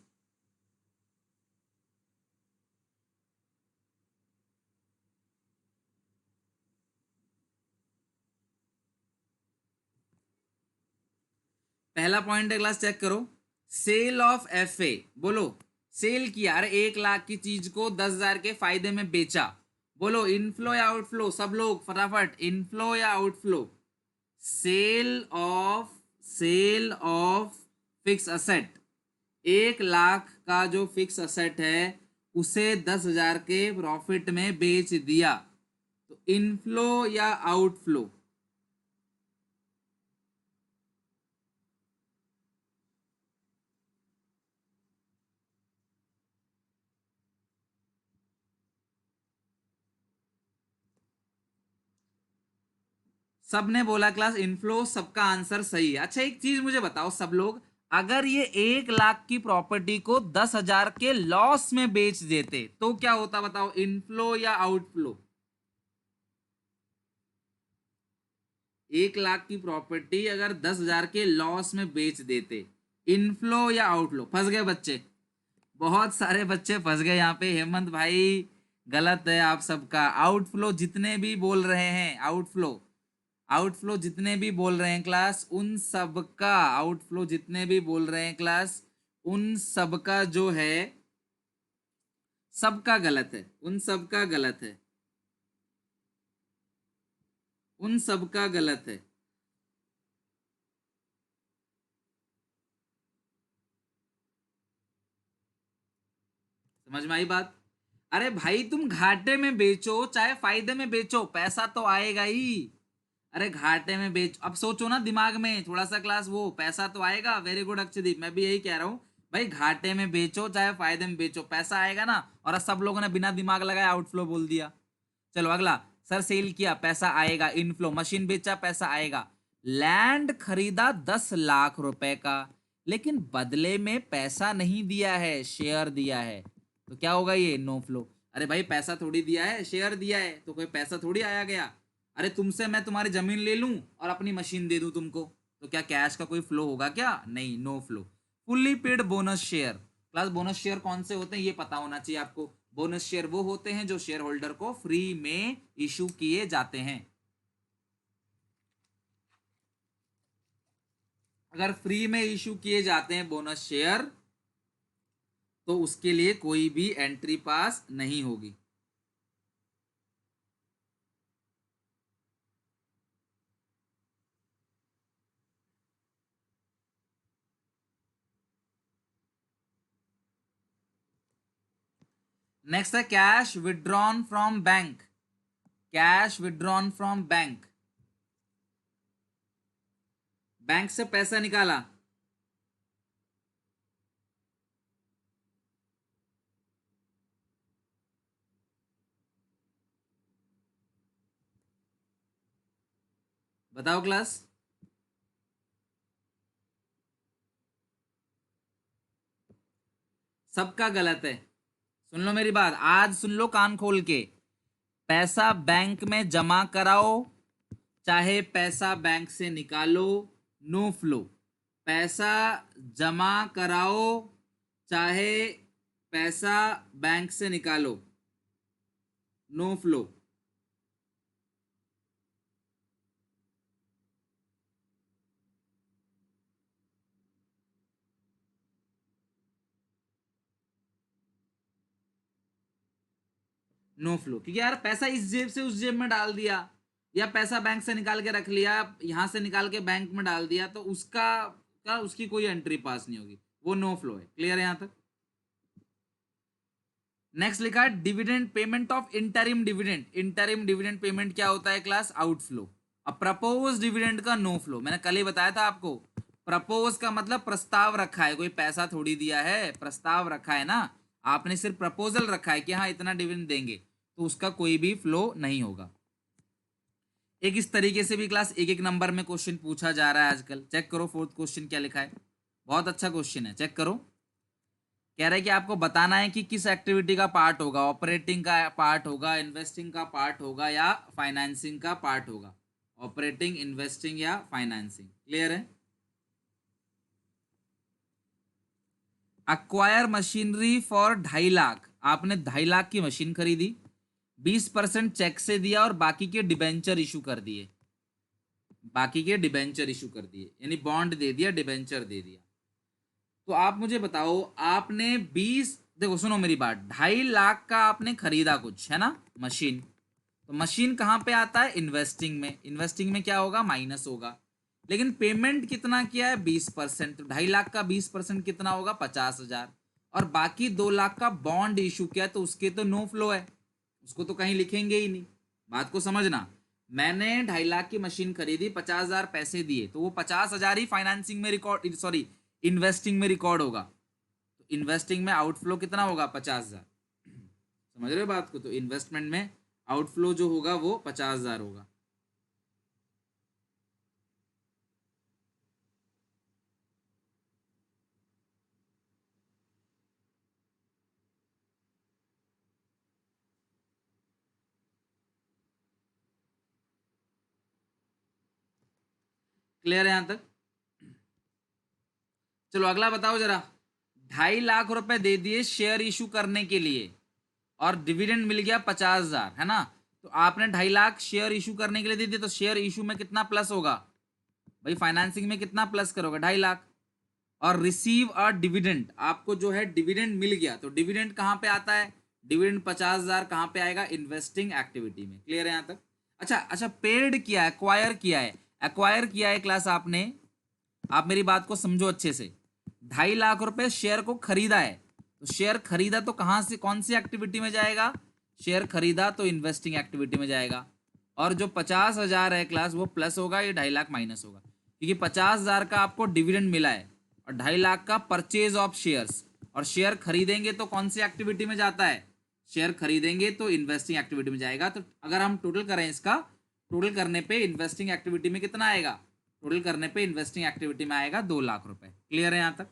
पहला पॉइंट है क्लास, चेक करो। सेल ऑफ एफ ए, बोलो सेल किया, अरे 1 लाख की चीज को 10,000 के फायदे में बेचा। बोलो इनफ्लो या आउटफ्लो, सब लोग फटाफट, इनफ्लो या outflow? Sale of fix asset, 1 lakh का जो फिक्स असेट है उसे 10,000 के प्रॉफिट में बेच दिया, तो इनफ्लो या आउटफ्लो? सबने बोला क्लास इनफ्लो, सबका आंसर सही है। अच्छा एक चीज मुझे बताओ सब लोग, अगर ये 1 लाख की प्रॉपर्टी को 10,000 के लॉस में बेच देते तो क्या होता? बताओ इनफ्लो या आउटफ्लो? 1 लाख की प्रॉपर्टी अगर 10,000 के लॉस में बेच देते, इनफ्लो या आउटफ्लो? फंस गए बच्चे, बहुत सारे बच्चे फंस गए यहाँ पे। हेमंत भाई गलत है आप सबका। आउटफ्लो जितने भी बोल रहे हैं, आउटफ्लो, आउटफ्लो जितने भी बोल रहे हैं क्लास, उन सबका, आउटफ्लो जितने भी बोल रहे हैं क्लास, उन सबका जो है, सबका गलत है, उन सबका गलत है, उन सबका गलत है। समझ में आई बात? अरे भाई तुम घाटे में बेचो चाहे फायदे में बेचो, पैसा तो आएगा ही। अरे घाटे में बेच, अब सोचो ना दिमाग में थोड़ा सा क्लास, वो पैसा तो आएगा। वेरी गुड अक्षदीप, मैं भी यही कह रहा हूँ भाई, घाटे में बेचो चाहे फायदे में बेचो, पैसा आएगा ना। और सब लोगों ने बिना दिमाग लगाए आउटफ्लो बोल दिया। चलो अगला, सर सेल किया पैसा आएगा, इनफ्लो, मशीन बेचा पैसा आएगा, लैंड खरीदा 10 लाख रुपए का, लेकिन बदले में पैसा नहीं दिया है, शेयर दिया है, तो क्या होगा? ये नो फ्लो। अरे भाई पैसा थोड़ी दिया है, शेयर दिया है, तो कोई पैसा थोड़ी आया गया। अरे तुमसे मैं तुम्हारी जमीन ले लूं और अपनी मशीन दे दूं तुमको, तो क्या कैश का कोई फ्लो होगा क्या? नहीं, no flow. Fully paid bonus share, class bonus share कौन से होते हैं ये पता होना चाहिए आपको। बोनस शेयर वो होते हैं जो शेयर होल्डर को फ्री में इशू किए जाते हैं। अगर फ्री में इशू किए जाते हैं बोनस शेयर, तो उसके लिए कोई भी एंट्री पास नहीं होगी। नेक्स्ट है cash withdrawn from bank. Cash withdrawn from bank, bank से पैसा निकाला, बताओ क्लास। सबका गलत है। सुन लो मेरी बात, आज सुन लो कान खोल के। पैसा बैंक में जमा कराओ चाहे पैसा बैंक से निकालो, नो फ्लो। पैसा जमा कराओ चाहे पैसा बैंक से निकालो, नो फ्लो। नो फ्लो क्योंकि यार पैसा इस जेब से उस जेब में डाल दिया, या पैसा बैंक से निकाल के रख लिया, यहां से निकाल के बैंक में डाल दिया, तो उसका उसका उसकी कोई एंट्री पास नहीं होगी, वो नो फ्लो है। क्लियर है यहाँ तक? नेक्स्ट लिखा है dividend payment of interim dividend. Interim dividend payment क्या होता है क्लास? आउटफ्लो। अब प्रपोज डिविडेंड का नो फ्लो, मैंने कल ही बताया था आपको। प्रपोज का मतलब प्रस्ताव रखा है, कोई पैसा थोड़ी दिया है, प्रस्ताव रखा है ना, आपने सिर्फ प्रपोजल रखा है कि हाँ इतना डिविडेंड देंगे, तो उसका कोई भी फ्लो नहीं होगा। एक इस तरीके से भी क्लास एक एक नंबर में क्वेश्चन पूछा जा रहा है आजकल। चेक करो फोर्थ क्वेश्चन क्या लिखा है, बहुत अच्छा क्वेश्चन है, चेक करो। कह रहे हैं कि आपको बताना है कि किस एक्टिविटी का पार्ट होगा, ऑपरेटिंग का पार्ट होगा, इन्वेस्टिंग का पार्ट होगा या फाइनेंसिंग का पार्ट होगा। ऑपरेटिंग, इन्वेस्टिंग या फाइनेंसिंग। क्लियर है? Acquire machinery for 2.5 lakh. आपने 2.5 लाख की मशीन खरीदी, 20% चेक से दिया और बाकी के डिबेंचर इशू कर दिए, बाकी के डिबेंचर इशू कर दिए, यानी बॉन्ड दे दिया, डिबेंचर दे दिया। तो आप मुझे बताओ, आपने 20, देखो सुनो मेरी बात, 2.5 लाख का आपने खरीदा कुछ, है ना, मशीन। तो मशीन कहाँ पे आता है? इन्वेस्टिंग में। इन्वेस्टिंग में क्या होगा? माइनस होगा। लेकिन पेमेंट कितना किया है? 20%। तो 2.5 लाख का 20% कितना होगा? 50,000। और बाकी 2 लाख का बॉन्ड इशू किया, तो उसके तो नो फ्लो है, उसको तो कहीं लिखेंगे ही नहीं। बात को समझना, मैंने 2.5 लाख की मशीन खरीदी, 50,000 पैसे दिए, तो वो 50,000 ही फाइनेंसिंग में रिकॉर्ड, सॉरी इन्वेस्टिंग में रिकॉर्ड होगा। तो इन्वेस्टिंग में आउटफ्लो कितना होगा? 50,000। समझ रहे हो बात को? तो इन्वेस्टमेंट में आउटफ्लो जो होगा वो 50,000 होगा। क्लियर है यहां तक? चलो अगला बताओ जरा। 2.5 लाख रुपए दे दिए शेयर इशू करने के लिए और डिविडेंड मिल गया 50,000, है ना। तो आपने 2.5 लाख शेयर इशू करने के लिए दे दिए, तो शेयर इशू में कितना प्लस होगा भाई? फाइनेंसिंग में कितना प्लस करोगे? 2.5 लाख। और रिसीव अ डिविडेंड, आपको जो है डिविडेंड मिल गया, तो डिविडेंड कहाँ पे आता है? डिविडेंड 50,000 कहाँ पे आएगा? इन्वेस्टिंग एक्टिविटी में। क्लियर है यहाँ तक? अच्छा अच्छा, पेड किया है, एक्वायर किया है, एक्वायर किया है क्लास आपने, आप मेरी बात को समझो अच्छे से। 2.5 लाख रुपए शेयर को खरीदा है, तो शेयर खरीदा तो कहां से, कौन सी एक्टिविटी में जाएगा? शेयर खरीदा तो इन्वेस्टिंग एक्टिविटी में जाएगा। और जो 50,000 है क्लास, वो प्लस होगा, ये 2.5 लाख माइनस होगा, क्योंकि 50,000 का आपको डिविडेंड मिला है और 2.5 लाख का परचेज ऑफ शेयर्स। और शेयर खरीदेंगे तो कौन सी एक्टिविटी में जाता है? शेयर खरीदेंगे तो इन्वेस्टिंग एक्टिविटी में जाएगा। तो अगर हम टोटल करें इसका, टोटल करने पे इन्वेस्टिंग एक्टिविटी में कितना आएगा? टोटल करने पे इन्वेस्टिंग एक्टिविटी में आएगा 2 लाख रुपए। क्लियर है यहां तक?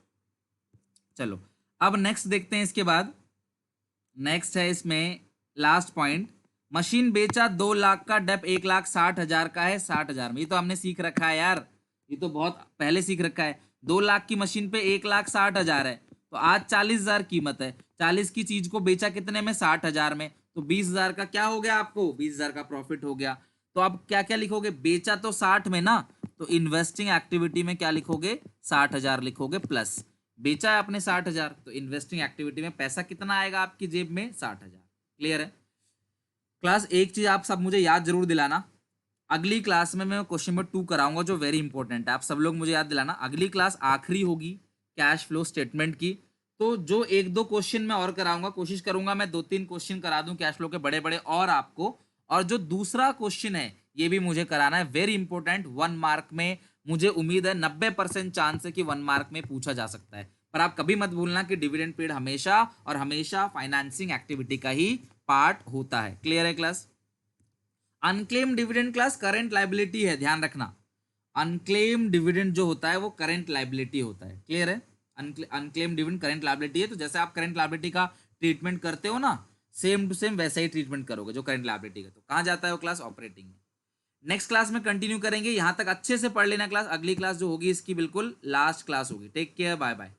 चलो अब नेक्स्ट देखते हैं इसके बाद। नेक्स्ट है इसमें लास्ट पॉइंट, मशीन बेचा 2 लाख का, डेप 1,60,000 का है 60,000 में। ये तो हमने सीख रखा है यार, ये तो बहुत पहले सीख रखा है। 2 लाख की मशीन पे 1,60,000 है, तो आज 40,000 कीमत है, 40 की चीज को बेचा कितने में? 60,000 में। तो 20,000 का क्या हो गया आपको? 20,000 का प्रॉफिट हो गया। तो अब क्या क्या लिखोगे? बेचा तो 60 में ना, तो इन्वेस्टिंग एक्टिविटी में क्या लिखोगे? 60,000 लिखोगे प्लस। बेचा है आपने 60,000, तो इन्वेस्टिंग एक्टिविटी में पैसा कितना आएगा आपकी जेब में? 60,000। क्लियर है क्लास? एक चीज आप सब मुझे याद जरूर दिलाना, अगली क्लास में मैं क्वेश्चन नंबर 2 कराऊंगा जो वेरी इंपॉर्टेंट है, आप सब लोग मुझे याद दिलाना। अगली क्लास आखिरी होगी कैश फ्लो स्टेटमेंट की, तो जो एक दो क्वेश्चन मैं और कराऊंगा, कोशिश करूंगा मैं 2-3 क्वेश्चन करा दूं कैश फ्लो के बड़े बड़े और आपको। और जो दूसरा क्वेश्चन है ये भी मुझे कराना है, वेरी इंपॉर्टेंट, 1 मार्क में। मुझे उम्मीद है 90% चांस है कि 1 मार्क में पूछा जा सकता है। पर आप कभी मत भूलना कि डिविडेंड पेड हमेशा और हमेशा फाइनेंसिंग एक्टिविटी का ही पार्ट होता है। क्लियर है class? Unclaim dividend class current liability है, ध्यान रखना। अनक्लेम डिविडेंड जो होता है वो करंट लाइबिलिटी होता है। क्लियर है? अनक्लेम डिविडेंड करंट लाइबिलिटी है, तो जैसे आप करंट लाइबिलिटी का ट्रीटमेंट करते हो ना, सेम टू सेम वैसा ही ट्रीटमेंट करोगे जो करंट लाइबिलिटी का। तो कहाँ जाता है वो क्लास? ऑपरेटिंग में। नेक्स्ट क्लास में कंटिन्यू करेंगे, यहां तक अच्छे से पढ़ लेना क्लास। अगली क्लास जो होगी इसकी बिल्कुल लास्ट क्लास होगी। Take care, bye bye.